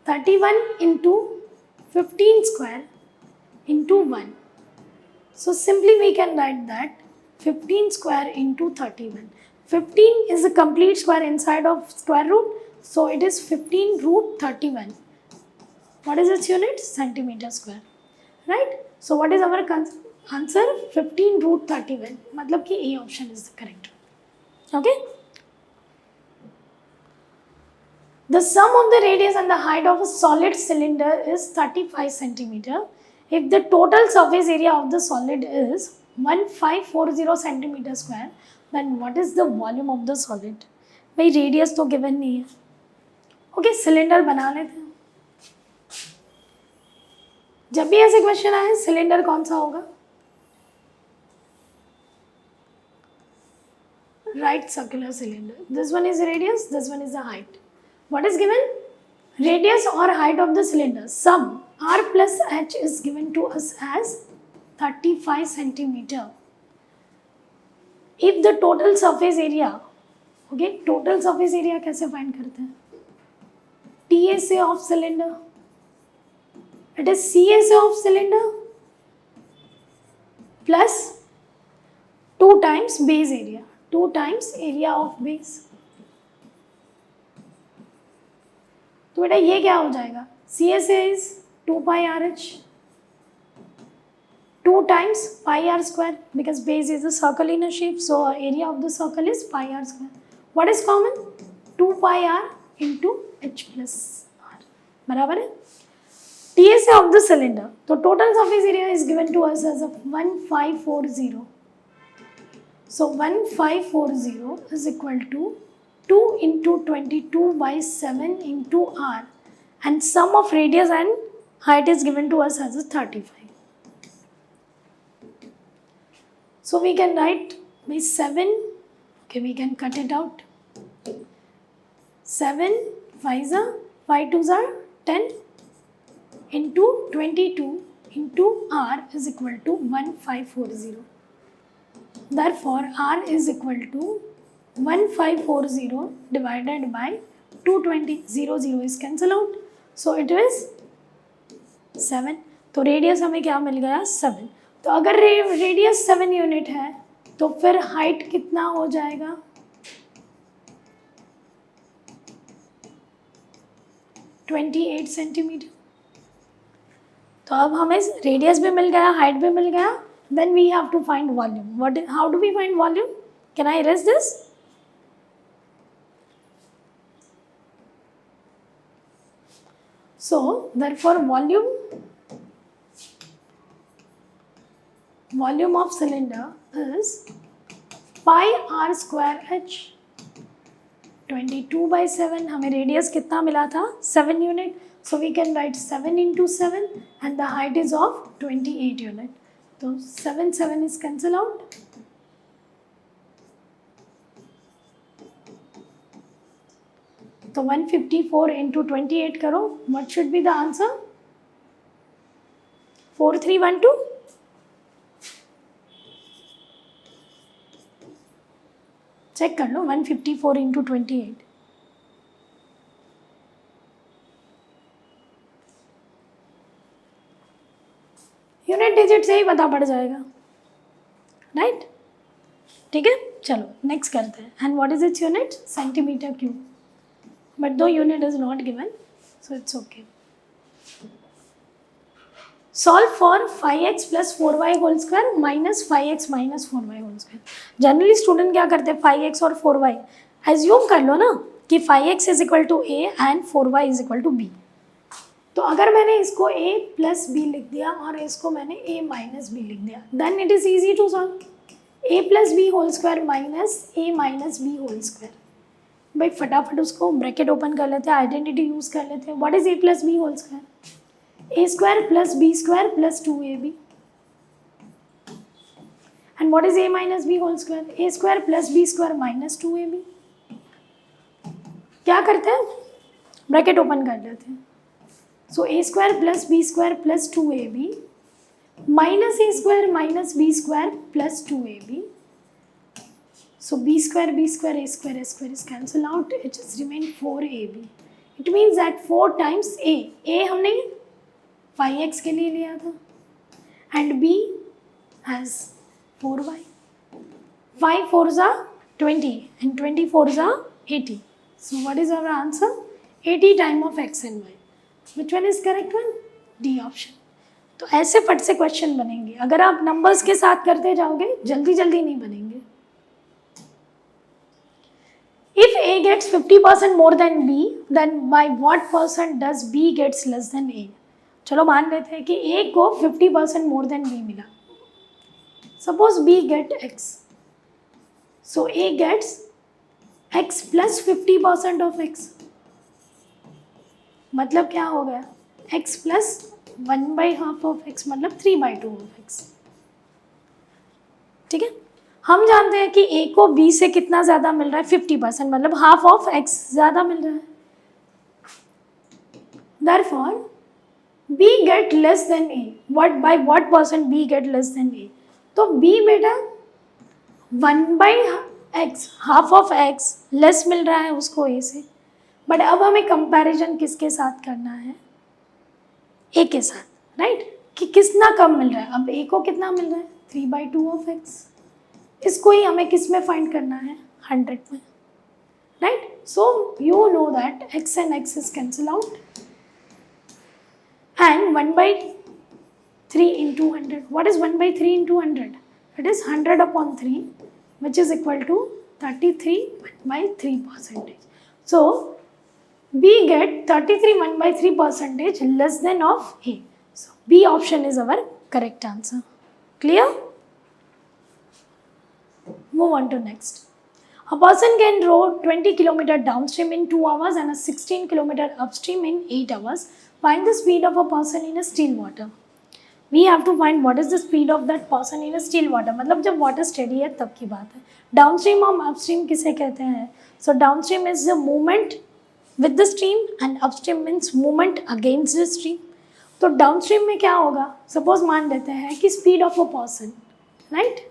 31 into 15 square into 1. So simply we can write that 15 square into 31. 15 is a complete square inside of square root, so it is 15 root 31. What is its unit? Centimeter square, right? So what is our answer? 15 root 31. मतलब कि A option is the correct one. Okay? The sum of the radius and the height of a solid cylinder is 35 centimeter. If the total surface area of the solid is 1540 centimeter square, then what is the volume of the solid? भाई radius तो given नहीं है, okay cylinder बना लेते हैं। जब भी ऐसे क्वेश्चन आए सिलेंडर कौन सा होगा? Right circular cylinder, this one is radius, this one is the height. What is given? Radius or height of the cylinder. Sum R plus H is given to us as 35 centimeter. If the total surface area, okay, total surface area कैसे find करते हैं? TSA of cylinder. It is CSA of cylinder plus 2 times base area. 2 times area of base. तो बेटा ये क्या हो जाएगा? C S A is 2 pi R H, 2 times pi r square, because base is a circle in a shape, so area of the circle is pi r square. What is common? 2 pi r into h plus r. बराबर है. TSA of the cylinder. So total surface area is given to us as of 1540. So 1540 is equal to 2 into 22 by 7 into r, and sum of radius and height is given to us as a 35. So we can write by 7, okay, we can cut it out. 7 5s are 5 2s are 10 into 22 into r is equal to 1540. Therefore r is equal to 1540 divided by 220. 0 0 is cancel out, so it is 7. तो radius हमें क्या मिल गया? 7. तो अगर radius 7 unit है तो फिर height कितना हो जाएगा? 28 सेंटीमीटर. तो अब हमें रेडियस भी मिल गया, हाइट भी मिल गया. Then we have to find volume. How do we find volume? Can I erase this? So therefore volume of cylinder is pi r square h. 22 by 7. हमें रेडियस कितना मिला था? 7 unit. So we can write 7 into 7 and the height is of 28 unit. तो 7 7 is cancel out. तो 154 into 28 करो. What should be the answer? 4312. Check कर लो. 154 into 28. Unit digit से ही पता पड़ जाएगा, राइट? ठीक है, चलो नेक्स्ट करते हैं. And what is its unit? Centimetre cube. But दो unit is not given, so it's okay. Solve for 5x plus 4y whole square minus 5x minus 4y whole square. Generally student क्या करते हैं? 5x और 4y assume कर लो ना कि 5x is equal to a and 4y is equal to b. तो अगर मैंने इसको a प्लस बी लिख दिया और इसको मैंने a माइनस बी लिख दिया, then it is easy to solve. a plus B whole square minus a minus B whole square. भाई फटाफट उसको ब्रैकेट ओपन कर लेते हैं, आइडेंटिटी यूज़ कर लेते हैं. What is a plus B whole square? a square plus B square plus 2ab. And what is a minus B whole square? a square plus B square minus 2ab. क्या करते हैं? Bracket open कर लेते हैं. So a square plus b square plus 2ab minus a square minus b square plus 2ab. So b square a square is cancel out. It just remain 4ab. It means that 4 times a हमने 5x के लिए लिया था and b has 4y. 5 4s are 20 and 20 4s are 80. So what is our answer? 80 times of x and y. Which one is correct one? D option. तो ऐसे फट से question बनेंगे. अगर आप नंबर्स के साथ करते जाओगे जल्दी जल्दी नहीं बनेंगे. If A gets 50% more than B, then by what percent does B gets less than A? चलो मान लेते हैं कि A को 50% more than B मिला. Suppose B get X. So A gets X plus 50% of X. मतलब क्या हो गया? x प्लस 1/2 ऑफ x मतलब 3/2 ऑफ x. ठीक है, हम जानते हैं कि a को b से कितना ज़्यादा मिल रहा है? 50%, मतलब हाफ ऑफ x ज़्यादा मिल रहा है. Therefore, b get less than a. By what percent b get less than a? तो b बेटा 1/x half of x less मिल रहा है उसको a से. बट अब हमें कंपैरिजन किसके साथ करना है? a के साथ, राइट? कि कितना कम मिल रहा है. अब a को कितना मिल रहा है? 3/2 ऑफ x. इसको ही हमें किस में फाइंड करना है? 100 में, right? So you know that x and x is cancel out and 1/3 3 into 100. What is 1 by 3 into 100? It is 100 upon 3, which is equal to 33 1 by 3 percentage. So we get 33 1 by 3 percentage less than of A. So B option is our correct answer. Clear? Move on to next. A person can row 20 km downstream in 2 hours and a 16 km upstream in 8 hours. Find the speed of a person in a still water. We have to find what is the speed of that person in a still water. मतलब जब water steady है तब की बात है. Downstream और upstream किसे कहते हैं? So downstream is the movement with the stream and upstream means movement against the stream. तो downstream में क्या होगा? Suppose मान लेते हैं कि speed of a person, right?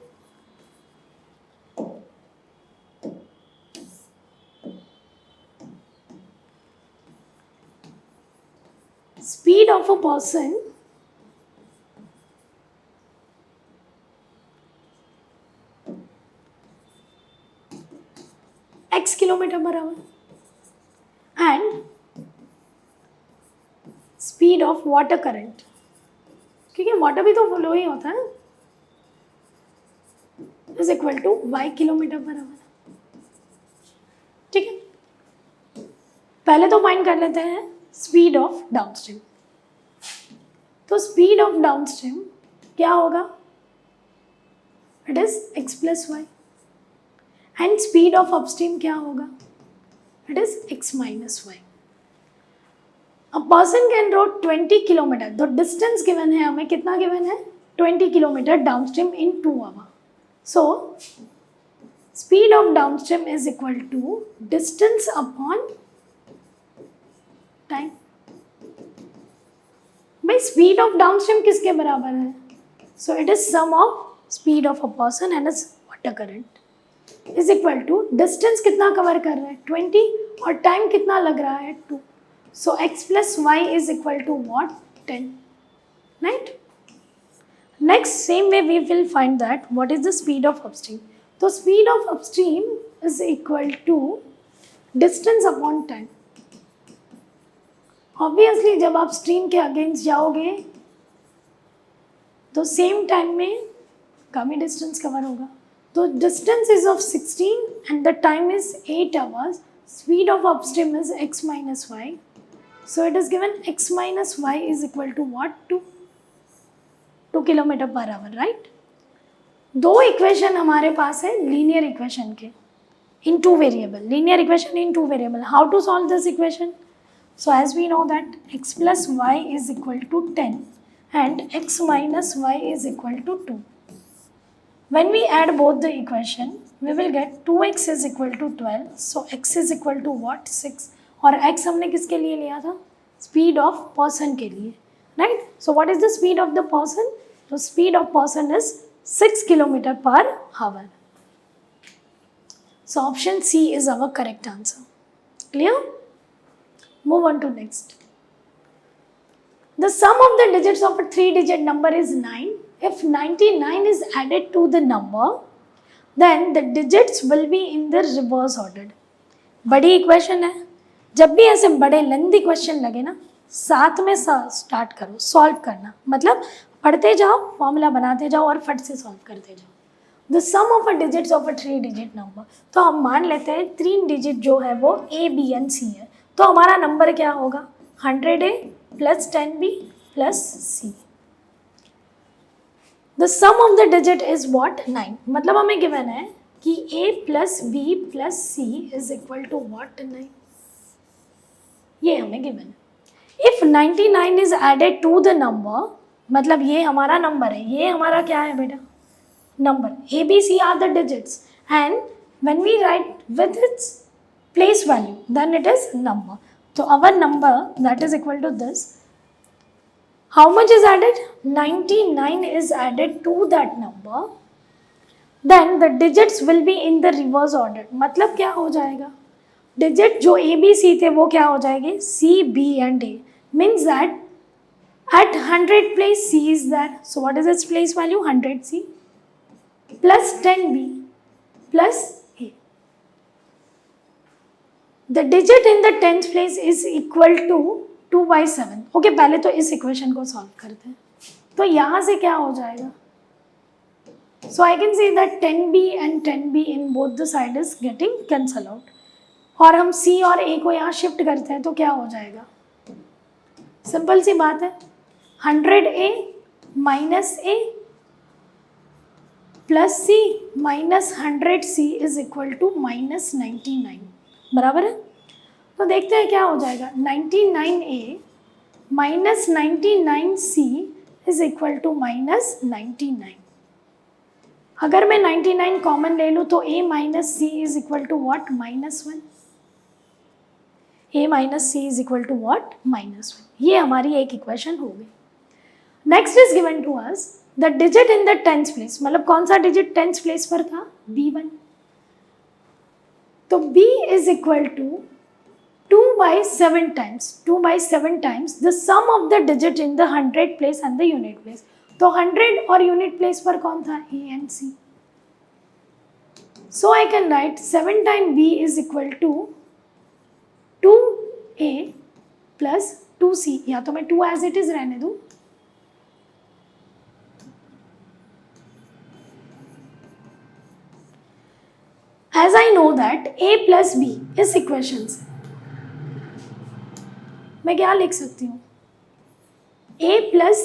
Speed of a person x kilometre per hour and speed of water current, क्योंकि water भी तो फ्लो ही होता है, is equal to y kilometre per hour. ठीक है, पहले तो फाइंड कर लेते हैं स्पीड ऑफ डाउनस्ट्रीम. तो स्पीड ऑफ डाउनस्ट्रीम क्या होगा? It is x plus Y. And speed of upstream क्या होगा? It is x minus Y. A person can row 20 kilometre. तो डिस्टेंस गिवन है हमें, कितना गिवन है? 20 kilometre downstream in 2 hour. So speed of downstream is equal to distance upon time. भाई speed of downstream किसके बराबर है? So it is sum of speed of a person and is water current is equal to distance कितना cover कर रहा है? 20 और time कितना लग रहा है? 2. So x plus y is equal to what? 10. Right. Next same way we will find that what is the speed of upstream. तो speed of upstream is equal to distance upon time. Obviously जब आप stream के against जाओगे तो same time में कम ही distance cover होगा. तो distance is of 16 and the time is 8 hours. Speed of upstream is x minus Y. So it is given x minus Y is equal to what? 2 kilometre per hour. Right. दो equation हमारे पास है linear equation के in 2 variable. Linear equation in 2 variable. How to solve this equation? So as we know that x plus y is equal to 10 and x minus y is equal to 2. When we add both the equation, we will get 2x is equal to 12. So x is equal to what? 6. और x हमने किसके लिए लिया था? Speed of person के लिए. Right? So what is the speed of the person? So speed of person is 6 km per hour. So option C is our correct answer. Clear? Move on to next. The sum of the digits of a 3-digit number is 9. If 99 is added to the number, then the digits will be in the reverse ordered. बड़ी equation है. जब भी ऐसे बड़े lengthy question लगे ना, साथ में स्टार्ट करो सॉल्व करना. मतलब पढ़ते जाओ, फॉर्मूला बनाते जाओ और फट से सॉल्व करते जाओ. The sum of a digits of a 3-digit number. तो हम मान लेते हैं 3 डिजिट जो है वो A, B and C है. तो हमारा नंबर क्या होगा? 100A plus 10B plus C. The sum of the digit is what? 9. मतलब हमें गिवन है कि A plus B plus C is equal to what? 9. ये हमें गिवन है. If 99 is added to the number, मतलब ये हमारा नंबर है, ये हमारा क्या है बेटा? Number. A, B, C are the digits and when we write with its place value, then it is number. So our number that is equal to this. How much is added? 99 is added to that number. Then the digits will be in the reverse order. मतलब क्या हो जाएगा? Digit जो A, B, C थे वो क्या हो जाएंगे? C, B and A. Means that at 100 place C is there. So what is its place value? 100C plus 10B plus the digit in the 10th place is equal to 2/7. Okay, पहले तो इस equation को solve करते हैं. तो यहाँ से क्या हो जाएगा? So I can say that 10b and 10b in both the side is getting cancel out, और हम c और a को यहाँ शिफ्ट करते हैं तो क्या हो जाएगा? सिंपल सी बात है, 100a minus a plus c minus 100c is equal to minus 99, बराबर है? तो देखते हैं क्या हो जाएगा। 99a minus 99c is equal to minus 99। अगर मैं 99 कॉमन ले लूँ तो a minus c is equal to what? -1। a minus c is equal to what? -1। ये हमारी एक इक्वेशन हो गई। Next is given to us the digit in the tenth place, मतलब कौन सा डिजिट टेंथ प्लेस पर था? b1। तो b is equal to 2/7 times, 2/7 times the sum of the digit in the 100 place and the unit place। तो 100 और unit place पर कौन था? a and c। So I can write 7 times b is equal to 2a plus 2c, या तो मैं 2 as it is रहने दूँ, as I know that a plus b is equations, मैं क्या लिख सकती हूँ? a plus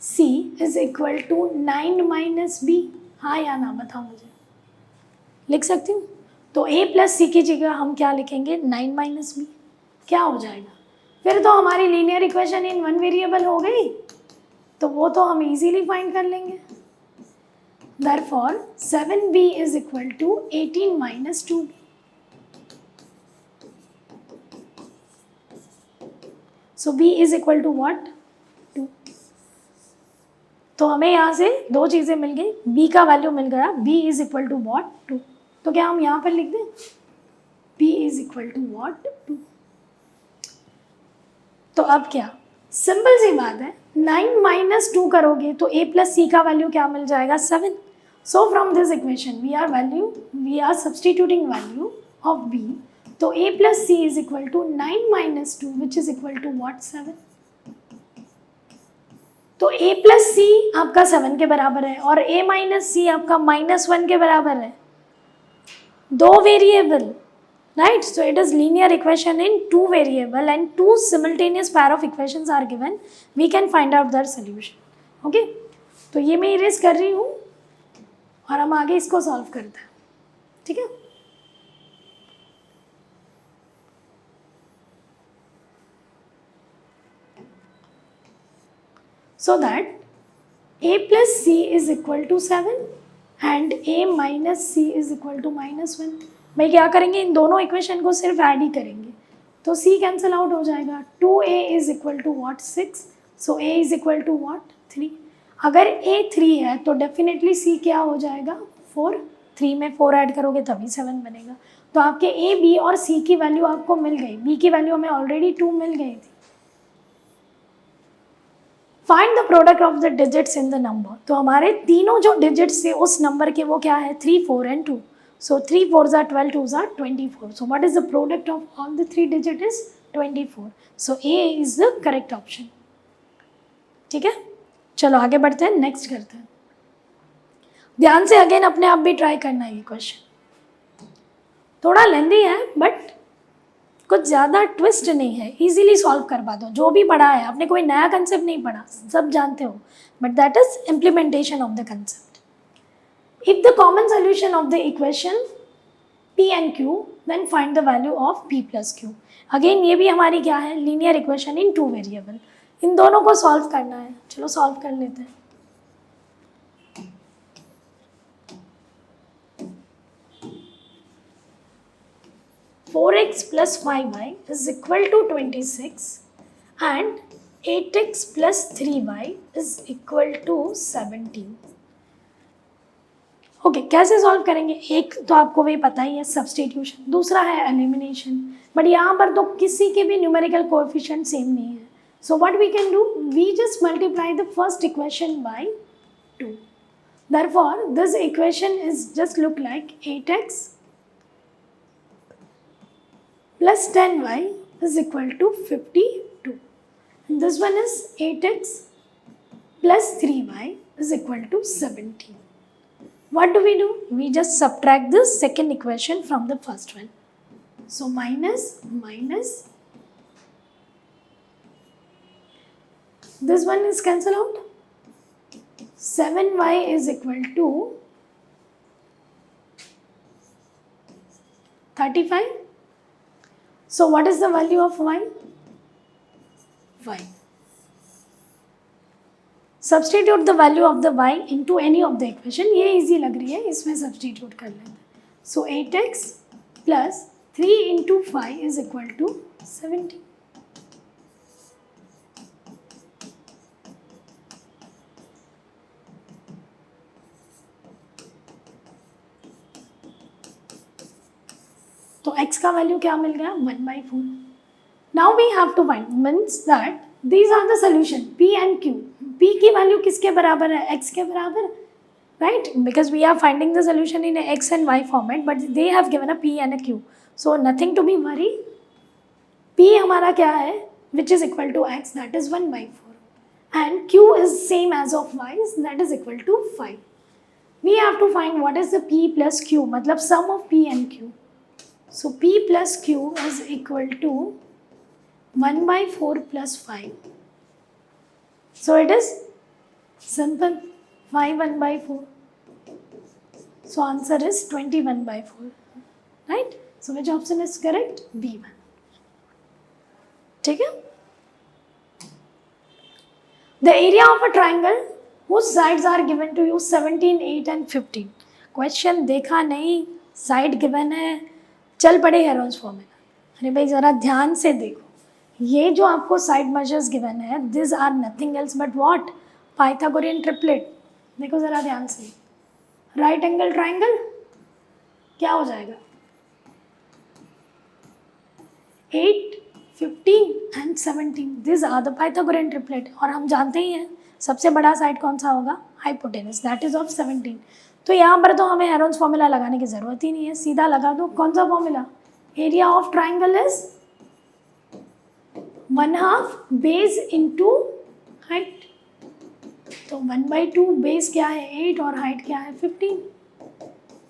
c is equal to 9 minus b। हाँ या ना बताओ मुझे, लिख सकती हूँ? तो a plus c की जगह हम क्या लिखेंगे? 9 minus b। क्या हो जाएगा? फिर तो हमारी linear equation in one variable हो गई, तो वो तो हम इजीली फाइंड कर लेंगे। Therefore 7b is equal to 18 minus 2b। So b is equal to what? 2। तो हमें यहाँ से दो चीज़ें मिल गई, b का वैल्यू मिल गया, b is equal to what? 2। तो क्या हम यहाँ पर लिख दें? b is equal to what? 2। तो अब क्या? सिंपल सी बात है, 9 माइनस 2 करोगे तो a प्लस c का वैल्यू क्या मिल जाएगा? 7। So from this equation we are substituting value of b, तो a plus c is equal to 9 minus 2 which is equal to what? 7। तो a प्लस c आपका 7 के बराबर है और a माइनस c आपका -1 के बराबर है, दो variable, right? So it is linear equation in two variable and two simultaneous pair of equations are given, we can find out their solution। okay? तो ये मैं इरेज कर रही हूँ और हम आगे इसको सॉल्व करते हैं, ठीक है? So that a plus c is equal to 7 and a minus c is equal to -1। भाई क्या करेंगे? इन दोनों इक्वेशन को सिर्फ ऐड ही करेंगे, तो c कैंसिल आउट हो जाएगा। 2a is equal to what? 6। So a is equal to what? 3। अगर a 3 है तो डेफिनेटली c क्या हो जाएगा? 4। 3 में 4 ऐड करोगे तभी 7 बनेगा। तो आपके a, b और c की वैल्यू आपको मिल गई। b की वैल्यू हमें ऑलरेडी 2 मिल गई थी। Find the product of the digits in the number. तो हमारे तीनों जो डिजिट्स थे उस नंबर के वो क्या है? 3, 4 and 2। So 3 4s are 12, 2s are 24. So what is the product of all the three digit is 24. So A is the correct option। ठीक है, चलो आगे बढ़ते हैं, नेक्स्ट करते हैं। ध्यान से अगेन अपने आप भी ट्राई करना है। ये क्वेश्चन थोड़ा लेंदी है बट कुछ ज़्यादा ट्विस्ट नहीं है, इजीली सॉल्व करवा दो। जो भी पढ़ा है आपने, कोई नया कंसेप्ट नहीं पढ़ा, सब जानते हो, but that is implementation of the concept. If the common solution of the equation p and q, then find the value of p plus q। Again ये भी हमारी क्या है? Linear equation in two variable. इन दोनों को solve करना है, चलो सॉल्व कर लेते हैं। Four x plus 5y is equal to 26 and 8x plus 3y is equal to 17। Okay, कैसे सॉल्व करेंगे? एक तो आपको भी पता ही है, सब्स्टिट्यूशन, दूसरा है एलिमिनेशन, बट यहाँ पर तो किसी के भी न्यूमेरिकल कोएफिशिएंट सेम नहीं है। So what we can do, we just multiply the first equation by 2। Therefore this equation is just look like 8x plus 10y is equal to 52। This one is 8x plus 3y is equal to 17. What do? We just subtract the second equation from the first one. So minus, this one is cancelled out. 7y is equal to 35. So what is the value of y? 5. Substitute the value of the y into any of the equation. ये easy लग रही है, इसमें substitute कर लेते हैं. So 8x plus 3 into 5 is equal to 70. तो x का वैल्यू क्या मिल गया? 1/4. Now we have to find, means that these are the solution p and q. p की वैल्यू किसके बराबर है? x के बराबर, right? Because we are finding the solution in a x and y format, but they have given a p and a q. So nothing to be worried. p हमारा क्या है? Which is equal to x, that is 1/4. And q is same as of y, that is equal to 5. We have to find what is the p plus q, मतलब sum of p and q. So p plus q is equal to 1/4 plus 5. So it is simple, 5 1/4. So answer is 21/4. Right? So which option is correct? B1. ठीक है? The area of a triangle whose sides are given to you 17, 8 and 15. Question देखा नहीं, side given है, चल पड़े Heron's formula. अरे भाई ज़रा ध्यान से देखो, ये जो आपको साइड मेजर्स गिवन है, this are nothing else but what? Pythagorean triplet. देखो ज़रा ध्यान से, राइट एंगल ट्राइंगल क्या हो जाएगा? 8, 15 and 17, this are the Pythagorean triplet. और हम जानते ही हैं सबसे बड़ा साइड कौन सा होगा? Hypotenuse, that is of 17. तो यहाँ पर तो हमें हेरोन्स फॉर्मूला लगाने की ज़रूरत ही नहीं है, सीधा लगा दो. कौन सा formula? Area of triangle is 1/2 base into height. तो 1/2 बेस क्या है? 8 और हाइट क्या है? 15.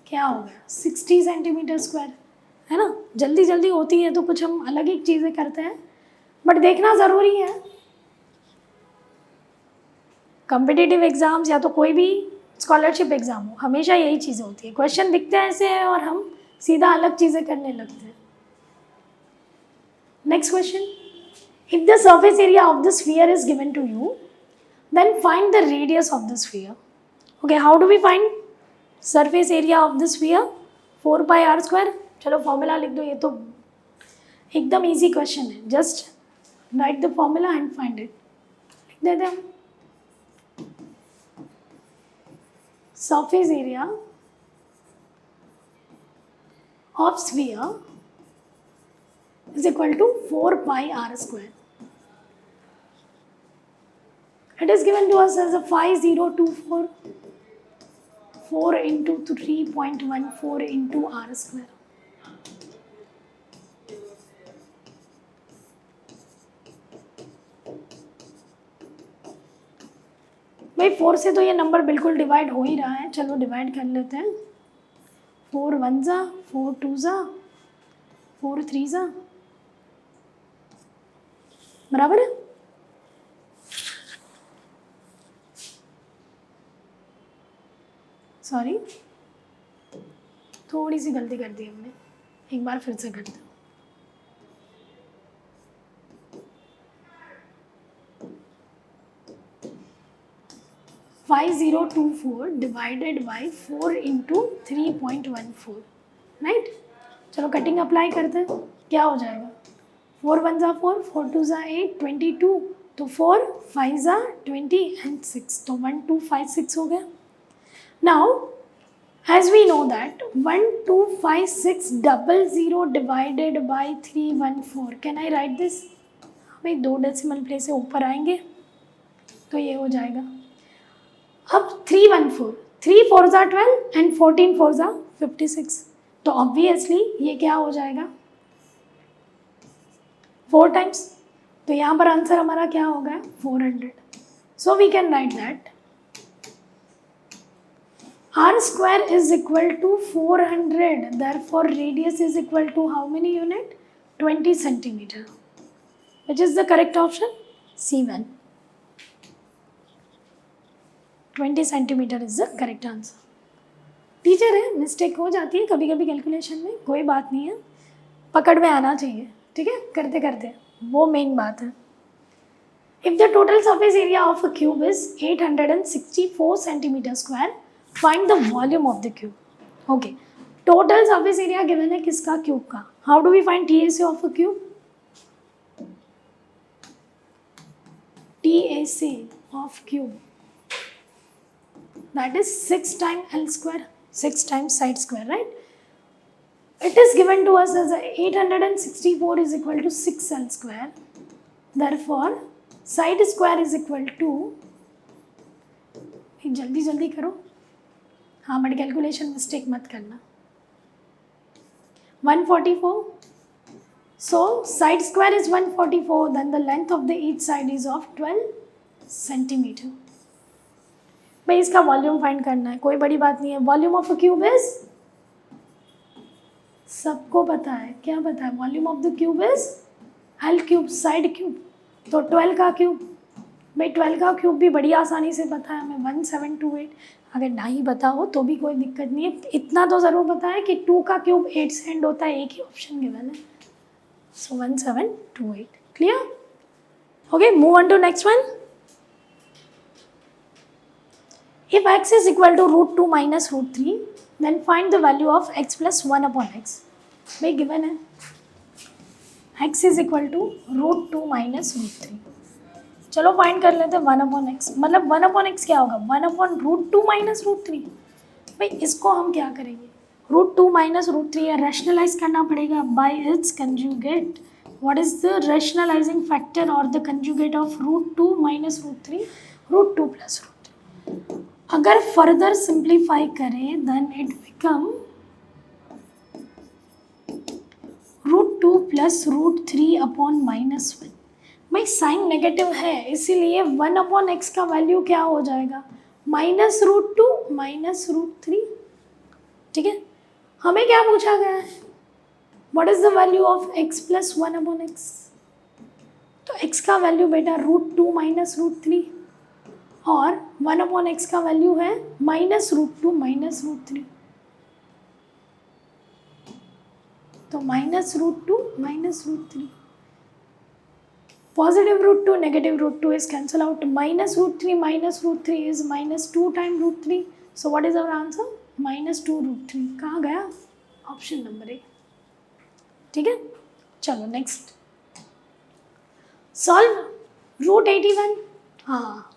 क्या हो गया? 60 सेंटीमीटर स्क्वायर, है ना? जल्दी जल्दी होती है तो कुछ हम अलग ही चीज़ें करते हैं, बट देखना ज़रूरी है. कॉम्पिटिटिव एग्ज़ाम्स या तो कोई भी स्कॉलरशिप एग्ज़ाम हो, हमेशा यही चीज़ें होती है. क्वेश्चन दिखते हैं ऐसे हैं और हम सीधा अलग चीज़ें करने लगते हैं. Next question, if the surface area of the sphere is given to you, then find the radius of the sphere. Okay, how do we find surface area of the sphere? 4πr². चलो formula लिख दो, ये तो एकदम easy question है. Just write the formula and find it. लिख देते हम. Surface area of sphere is equal to 4πr². It is given to us as a 5024, 4 into 3.14 into r². भाई 4 से तो ये नंबर बिल्कुल डिवाइड हो ही रहा है. चलो डिवाइड कर लेते हैं. 4 1 जा, 4 2 जा, 4 3 जा, बराबर है. सॉरी, थोड़ी सी गलती कर दी हमने, एक बार फिर से करते हैं. 5024 डिवाइडेड बाई 4 इंटू 3.14, राइट. चलो कटिंग अप्लाई करते हैं. क्या हो जाएगा? 4 1 जा 4, 4 2 जा 8, 22. तो 4 5 जा 20 एंड 6, तो 1 2 5 6 हो गया. Now as we know that 1 2 5 6 00 divided by 314, can I write this? भाई 2 डेसिमल प्लेस से ऊपर आएंगे तो ये हो जाएगा. अब 314, 3 4 जा 12 एंड 14 4 जा 56. तो ऑब्वियसली ये क्या हो जाएगा? 4 टाइम्स. तो यहाँ पर आंसर हमारा क्या हो गया? 400. So we can write that r square is equal to 400. Therefore, radius is equal to how many unit? 20 centimeter. Which is the correct option? C1. 20 centimeter is the correct answer. Teacher है, mistake हो जाती है कभी कभी calculation में, कोई बात नहीं है, पकड़ में आना चाहिए, ठीक है, करते करते, वो मेन बात है. If the total surface area of a cube is 864 centimeter square, find the volume of the cube. Okay, total surface area given है किसका? क्यूब का. How do we find TAC of a cube? TAC of cube, that is 6 times L square, 6 times side square, right? It is given to us as 864 is equal to 6 L square. Therefore, side square is equal to, जल्दी जल्दी करो, हाँ but calculation mistake मत करना. 144. So side square is 144. Then the length of the each side is of 12 centimeter. भाई इसका volume find करना है, कोई बड़ी बात नहीं है. Volume of a cube is, सबको पता है, क्या पता है? Volume of the cube is L cube, side cube. तो 12 का क्यूब, भाई 12 का क्यूब भी बड़ी आसानी से पता है हमें, 1728. अगर नहीं पता हो तो भी कोई दिक्कत नहीं है, इतना तो ज़रूर पता है कि 2 का क्यूब 8 से एंड होता है, एक ही ऑप्शन गिवन है. So 1728. Clear? Okay, move on to next one. If x is equal to root 2 minus root 3, then find the value of x plus 1 upon x. भाई गिवन है x is equal to root 2 minus root 3. चलो find कर लेते हैं 1 upon x. मतलब 1 upon x क्या होगा? 1 upon root 2 minus root 3. भाई इसको हम क्या करेंगे? root 2 minus root 3 या रैशनलाइज करना पड़ेगा by its conjugate. What is the rationalizing factor or the conjugate of root 2 minus root 3? root 2 plus root 3. अगर फर्दर सिंप्लीफाई करें then it become root 2 plus root 3 upon minus 1. भाई sign negative है इसीलिए 1 upon x का value क्या हो जाएगा? Minus root 2 minus root 3. ठीक है, हमें क्या पूछा गया है? What is the value of x plus 1 upon x? तो एक्स का वैल्यू बेटा रूट 2 माइनस रूट 3 और 1 अपॉन एक्स का वैल्यू है माइनस रूट 2 माइनस रूट 3. तो minus root 2 minus root 3. Positive root 2 negative root 2 is cancel out. Minus root 3 minus root 3 is minus 2 times root 3. So what is our answer? minus 2 root 3. कहाँ गया? Option number A. ठीक है, चलो next. Solve root 81. हाँ,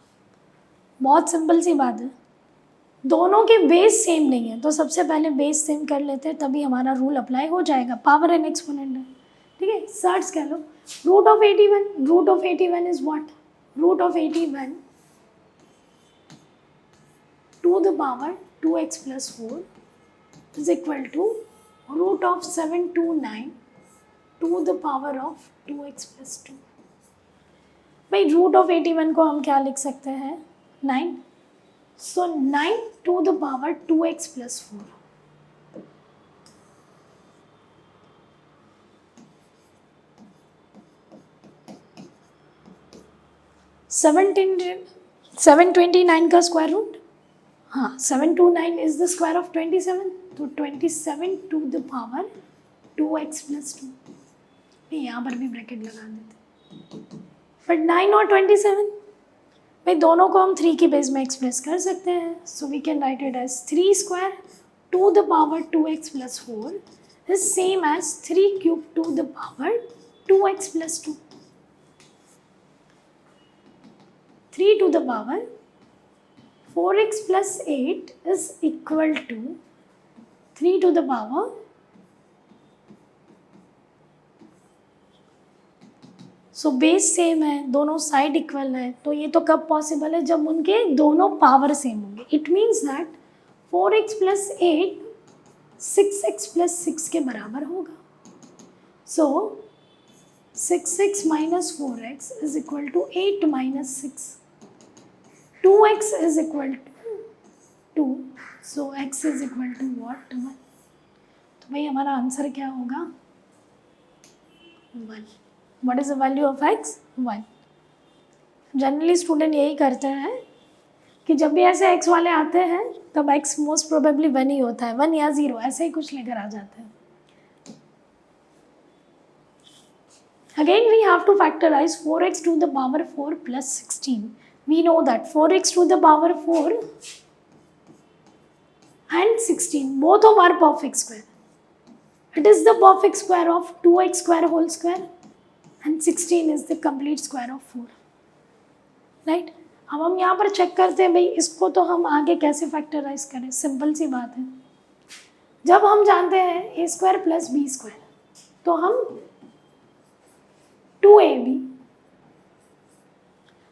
बहुत simple सी बात है, दोनों के बेस सेम नहीं है तो सबसे पहले बेस सेम कर लेते हैं, तभी हमारा रूल अप्लाई हो जाएगा. पावर एंड एक्सपोनेंट है, ठीक है, सर्च कर लो. Root of 81, root of 81 is what? Root of 81 to the power 2x plus 4 is equal to root of 729 to the power of 2x plus 2. भाई रूट ऑफ 81 को हम क्या लिख सकते हैं? 9. So 9 to the power 2x plus 4. Seven 29 का square root, हाँ 729 is the square of 27. तो 27 to the power 2x plus 2. यहाँ पर भी ब्रैकेट लगा देते. बट 9 और 27 भाई दोनों को हम 3 की बेस में एक्सप्रेस कर सकते हैं. So we can write it as 3 square to the power 2x plus 4 is same as 3 cube to the power 2x plus 2. 3 to the power 4x plus 8 is equal to 3 to the power so base same है, दोनों side equal है. तो ये तो कब possible है? जब उनके दोनों पावर सेम होंगे. It means that 4x plus 8 6x plus 6 के बराबर होगा. सो 6x minus 4x is equal to 8 minus 6. 2x is equal to 2, so x is equal to what? 1. तो भाई हमारा आंसर क्या होगा? 1. What is the value of x? 1. Generally student यही करते हैं कि जब भी ऐसे x वाले आते हैं तब x मोस्ट प्रोबेबली 1 ही होता है, 1 या 0 ऐसे ही कुछ लेकर आ जाते हैं. Again we have to factorize 4x to the power 4 plus 16. We know that 4x to the power 4 and 16 both of are perfect square. It is the perfect square of 2x square whole square and 16 is the complete square of 4. Right? अब हम यहाँ पर check करते हैं भाई इसको तो हम आगे कैसे फैक्टराइज करें. सिंपल सी बात है, जब हम जानते हैं a square plus b square तो हम 2ab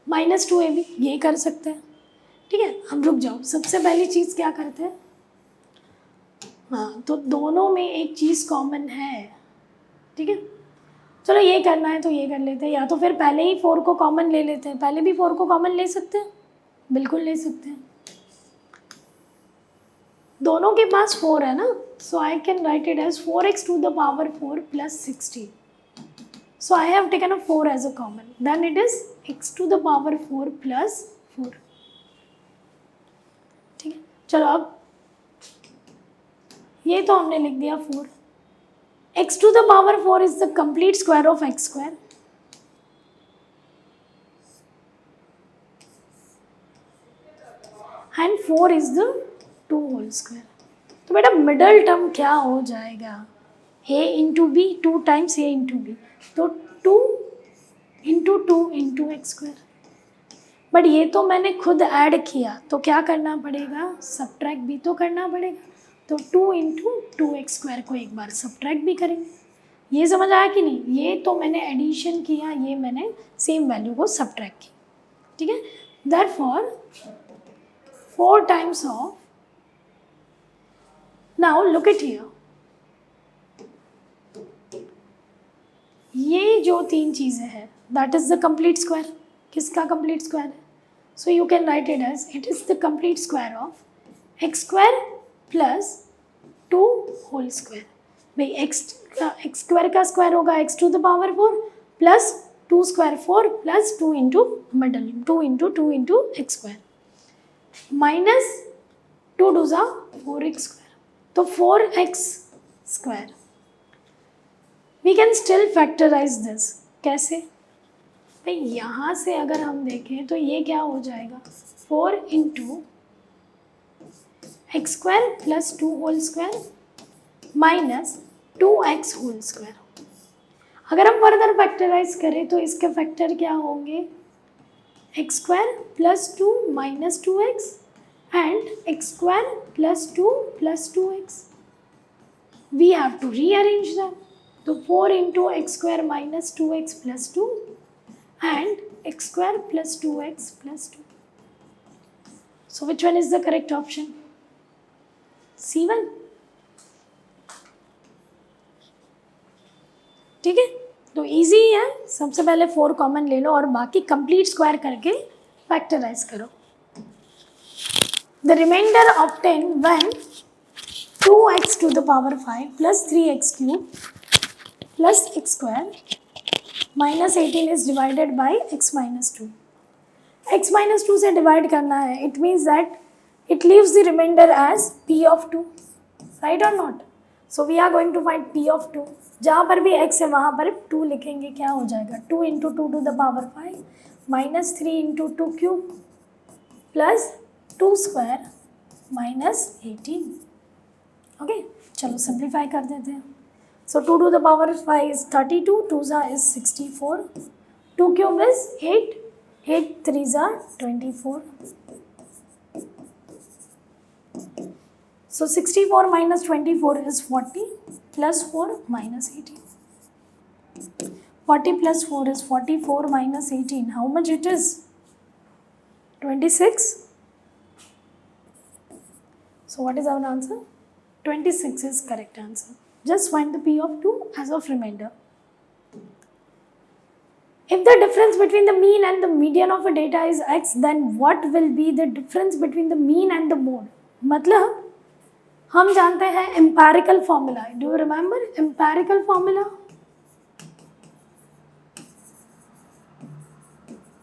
माइनस 2ab ये कर सकते हैं. ठीक है, हम रुक जाओ. सबसे पहली चीज़ क्या करते हैं, हाँ तो दोनों में एक चीज़ कॉमन है. ठीक है, चलो ये करना है तो ये कर लेते हैं, या तो फिर पहले ही 4 को कॉमन ले लेते हैं. पहले भी 4 को कॉमन ले सकते हैं, बिल्कुल ले सकते हैं. दोनों के पास 4 है ना, so I can write it as 4x to the power 4 plus 16. So I have taken a 4 as a common. Then it is x to the power 4 plus 4. ठीक है, चलो अब ये तो हमने लिख दिया 4. x to the power 4 is the complete square of x square. And 4 is the 2 whole square. तो बेटा मिडल टर्म क्या हो जाएगा, a into b, 2 times a into b. तो 2 into 2 into x square. But ये तो मैंने खुद ऐड किया तो क्या करना पड़ेगा, सब्ट्रैक्ट भी तो करना पड़ेगा. तो 2 इंटू 2x स्क्वायर को एक बार सब्ट्रैक्ट भी करेंगे. ये समझ आया कि नहीं? ये तो मैंने एडिशन किया, ये मैंने सेम वैल्यू को सब्ट्रैक्ट किया. ठीक है, therefore 4 times of, now look it here, ये जो 3 चीज़ें हैं that is the complete square. किसका कंप्लीट स्क्वायर है? So you can write it as it is the complete square of x square plus 2 whole square. भाई x square का square होगा x to the power 4 plus 2 square 4 plus 2 into middle 2 into x square minus 2 2 ज़ा 4x square. तो 4x square. We can still factorize this. कैसे भाई, यहाँ से अगर हम देखें तो ये क्या हो जाएगा, 4 into x square plus 2 whole square minus 2x whole square. अगर हम फर्दर फैक्टराइज करें तो इसके फैक्टर क्या होंगे, x square plus 2 minus 2x and x square plus 2 plus 2x. We have to rearrange that. तो 4 into x square minus 2x plus 2 and x square plus 2x plus 2. So which one is the correct option? C1. ठीक है, तो easy है. सबसे पहले 4 common ले लो और बाकी कंप्लीट स्क्वायर करके फैक्टराइज करो. The remainder obtain when 2x to the power 5 plus 3x cube plus x square minus 18 is divided by x minus 2. x minus 2 से डिवाइड करना है. It means that it leaves the remainder as p of 2. Right or not? So we are going to find p of 2. जहाँ पर भी x है वहाँ पर 2 लिखेंगे. क्या हो जाएगा, 2 into 2 to the power 5 minus 3 into 2 cube plus 2 square minus 18. Okay, चलो सिंप्लीफाई कर देते हैं. So 2 to the power 5 is 32, 2 is 64, 2 cube is 8, 8 3s are 24. So 64 minus 24 is 40 plus 4 minus 18. 40 plus 4 is 44 minus 18. How much it is? 26. So what is our answer? 26 is correct answer. Just find the p of 2 as of remainder. If the difference between the mean and the median of a data is x, then what will be the difference between the mean and the mode? मतलब हम जानते हैं empirical formula. Do you remember empirical formula?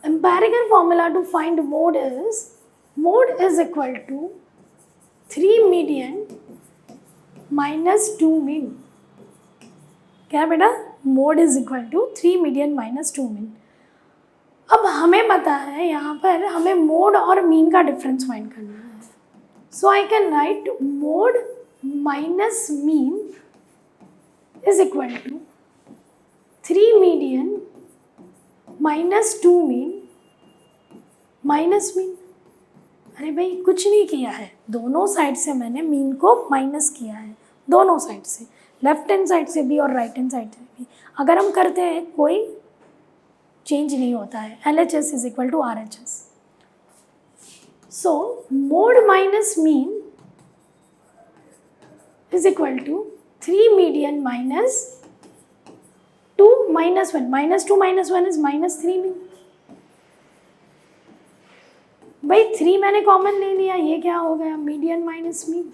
Empirical formula to find mode is equal to 3 median minus 2 mean. क्या बेटा? Mode is equal to 3 median minus 2 mean. अब हमें पता है यहाँ पर हमें मोड और मीन का डिफरेंस फाइंड करना है. So I can write mode minus mean is equal to 3 median minus 2 mean minus mean. अरे भाई कुछ नहीं किया है, दोनों साइड से मैंने मीन को माइनस किया है, दोनों साइड से, लेफ्ट हैंड साइड से भी और राइट हैंड साइड से भी. अगर हम करते हैं कोई चेंज नहीं होता है. LHS is equal to RHS. So mode minus mean is equal to 3 median minus 2 minus 1. Minus 2 minus 1 is minus 3 mean. भाई 3 मैंने कॉमन ले लिया, ये क्या हो गया? Median minus mean.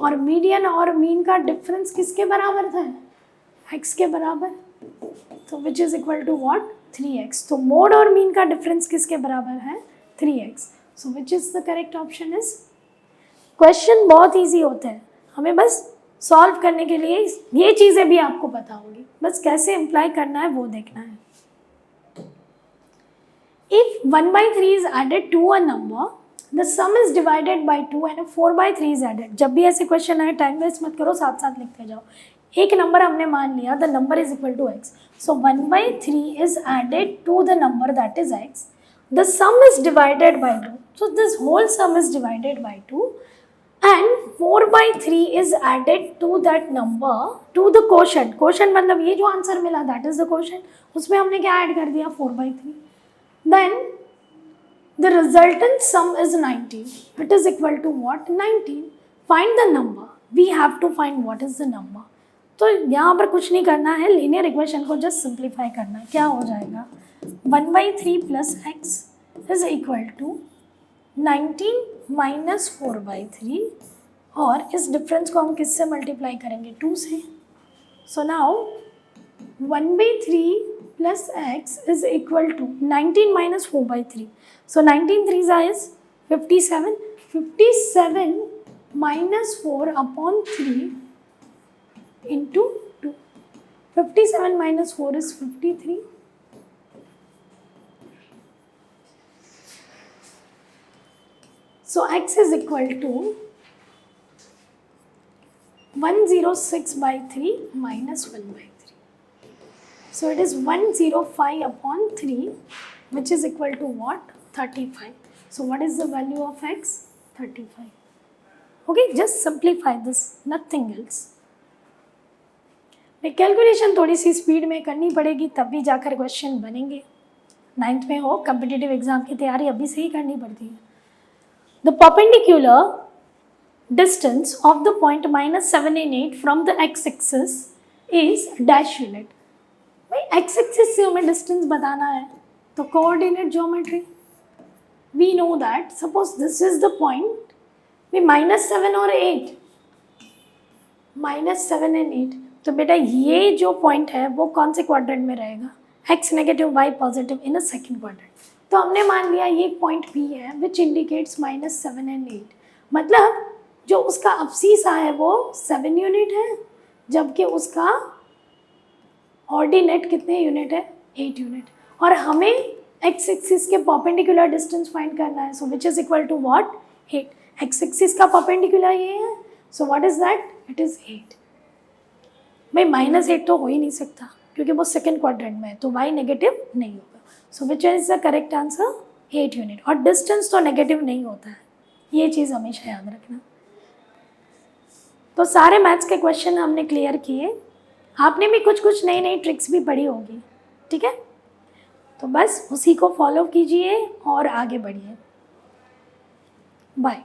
और मीडियन और मीन का डिफरेंस किसके बराबर था? x के बराबर. तो which is equal to what? 3x. तो मोड और मीन का डिफरेंस किसके बराबर है? 3x. So which is the correct option is. Question बहुत इजी होते हैं, हमें बस सॉल्व करने के लिए ये चीज़ें भी आपको पता होगी, बस कैसे इम्प्लाई करना है वो देखना है. If 1/3 is added to a number, the sum is divided by 2 and a 4/3 is added. जब भी ऐसे क्वेश्चन आए टाइम वेस्ट मत करो, साथ साथ लिखते जाओ. एक नंबर हमने मान लिया, the number is equal to x. So 1/3 is added to the number that is x. The sum is divided by 2. So this whole sum is divided by 2 and 4/3 is added to that number to the quotient. Quotient मतलब ये जो answer मिला that is the quotient. उसमें हमने क्या add कर दिया? 4/3. Then the resultant sum is 19. It is equal to what? 19. Find the number. We have to find what is the number. तो यहाँ पर कुछ नहीं करना है, लीनियर इक्वेशन को जस्ट सिंप्लीफाई करना है. क्या हो जाएगा? 1/3 plus x is equal to 19 minus 4/3. और इस डिफरेंस को हम किससे मल्टीप्लाई करेंगे? 2 से. So now 1/3 plus x is equal to 19 minus 4/3. So 19 3s is 57. 57 minus 4 upon 3 into 2. 57 minus 4 is 53. So x is equal to 106/3 minus 1/3. So it is 105 upon 3, which is equal to what? 35. So what is the value of x? 35. Okay, just simplify this, nothing else. Calculation थोड़ी सी speed में करनी पड़ेगी, तब भी जाकर question बनेंगे. 9th में हो, कम्पिटिटिव एग्जाम की तैयारी अभी से ही करनी पड़ती है. The perpendicular distance of the point -7 and 8 from the x-axis is dash unit. भाई एक्स एक्सिस से हमें डिस्टेंस बताना है, तो coordinate geometry we know that suppose this is the point में -7 और 8, -7 एंड 8. तो बेटा ये जो पॉइंट है वो कौन से क्वाड्रेंट में रहेगा? x negative y positive in a second quadrant. तो हमने मान लिया ये पॉइंट P है विच इंडिकेट्स -7 एंड 8. मतलब जो उसका अब्सीसा है वो 7 यूनिट है, जबकि उसका ऑर्डिनेट कितने यूनिट है? 8 यूनिट. और हमें एक्स एक्सिस के परपेंडिकुलर डिस्टेंस फाइंड करना है. So which is equal to what? 8. X axis का परपेंडिकुलर ये है, so what is that? It is 8. भाई -8 तो हो ही नहीं सकता क्योंकि वो सेकेंड क्वाड्रेंट में है, तो y नेगेटिव नहीं होगा. So which is the correct answer? 8 unit. और डिस्टेंस तो नेगेटिव नहीं होता है, ये चीज़ हमेशा याद रखना. तो सारे मैथ्स के क्वेश्चन हमने क्लियर किए. आपने भी कुछ नई नई ट्रिक्स भी पढ़ी होगी, ठीक है? तो बस उसी को फॉलो कीजिए और आगे बढ़िए. बाय.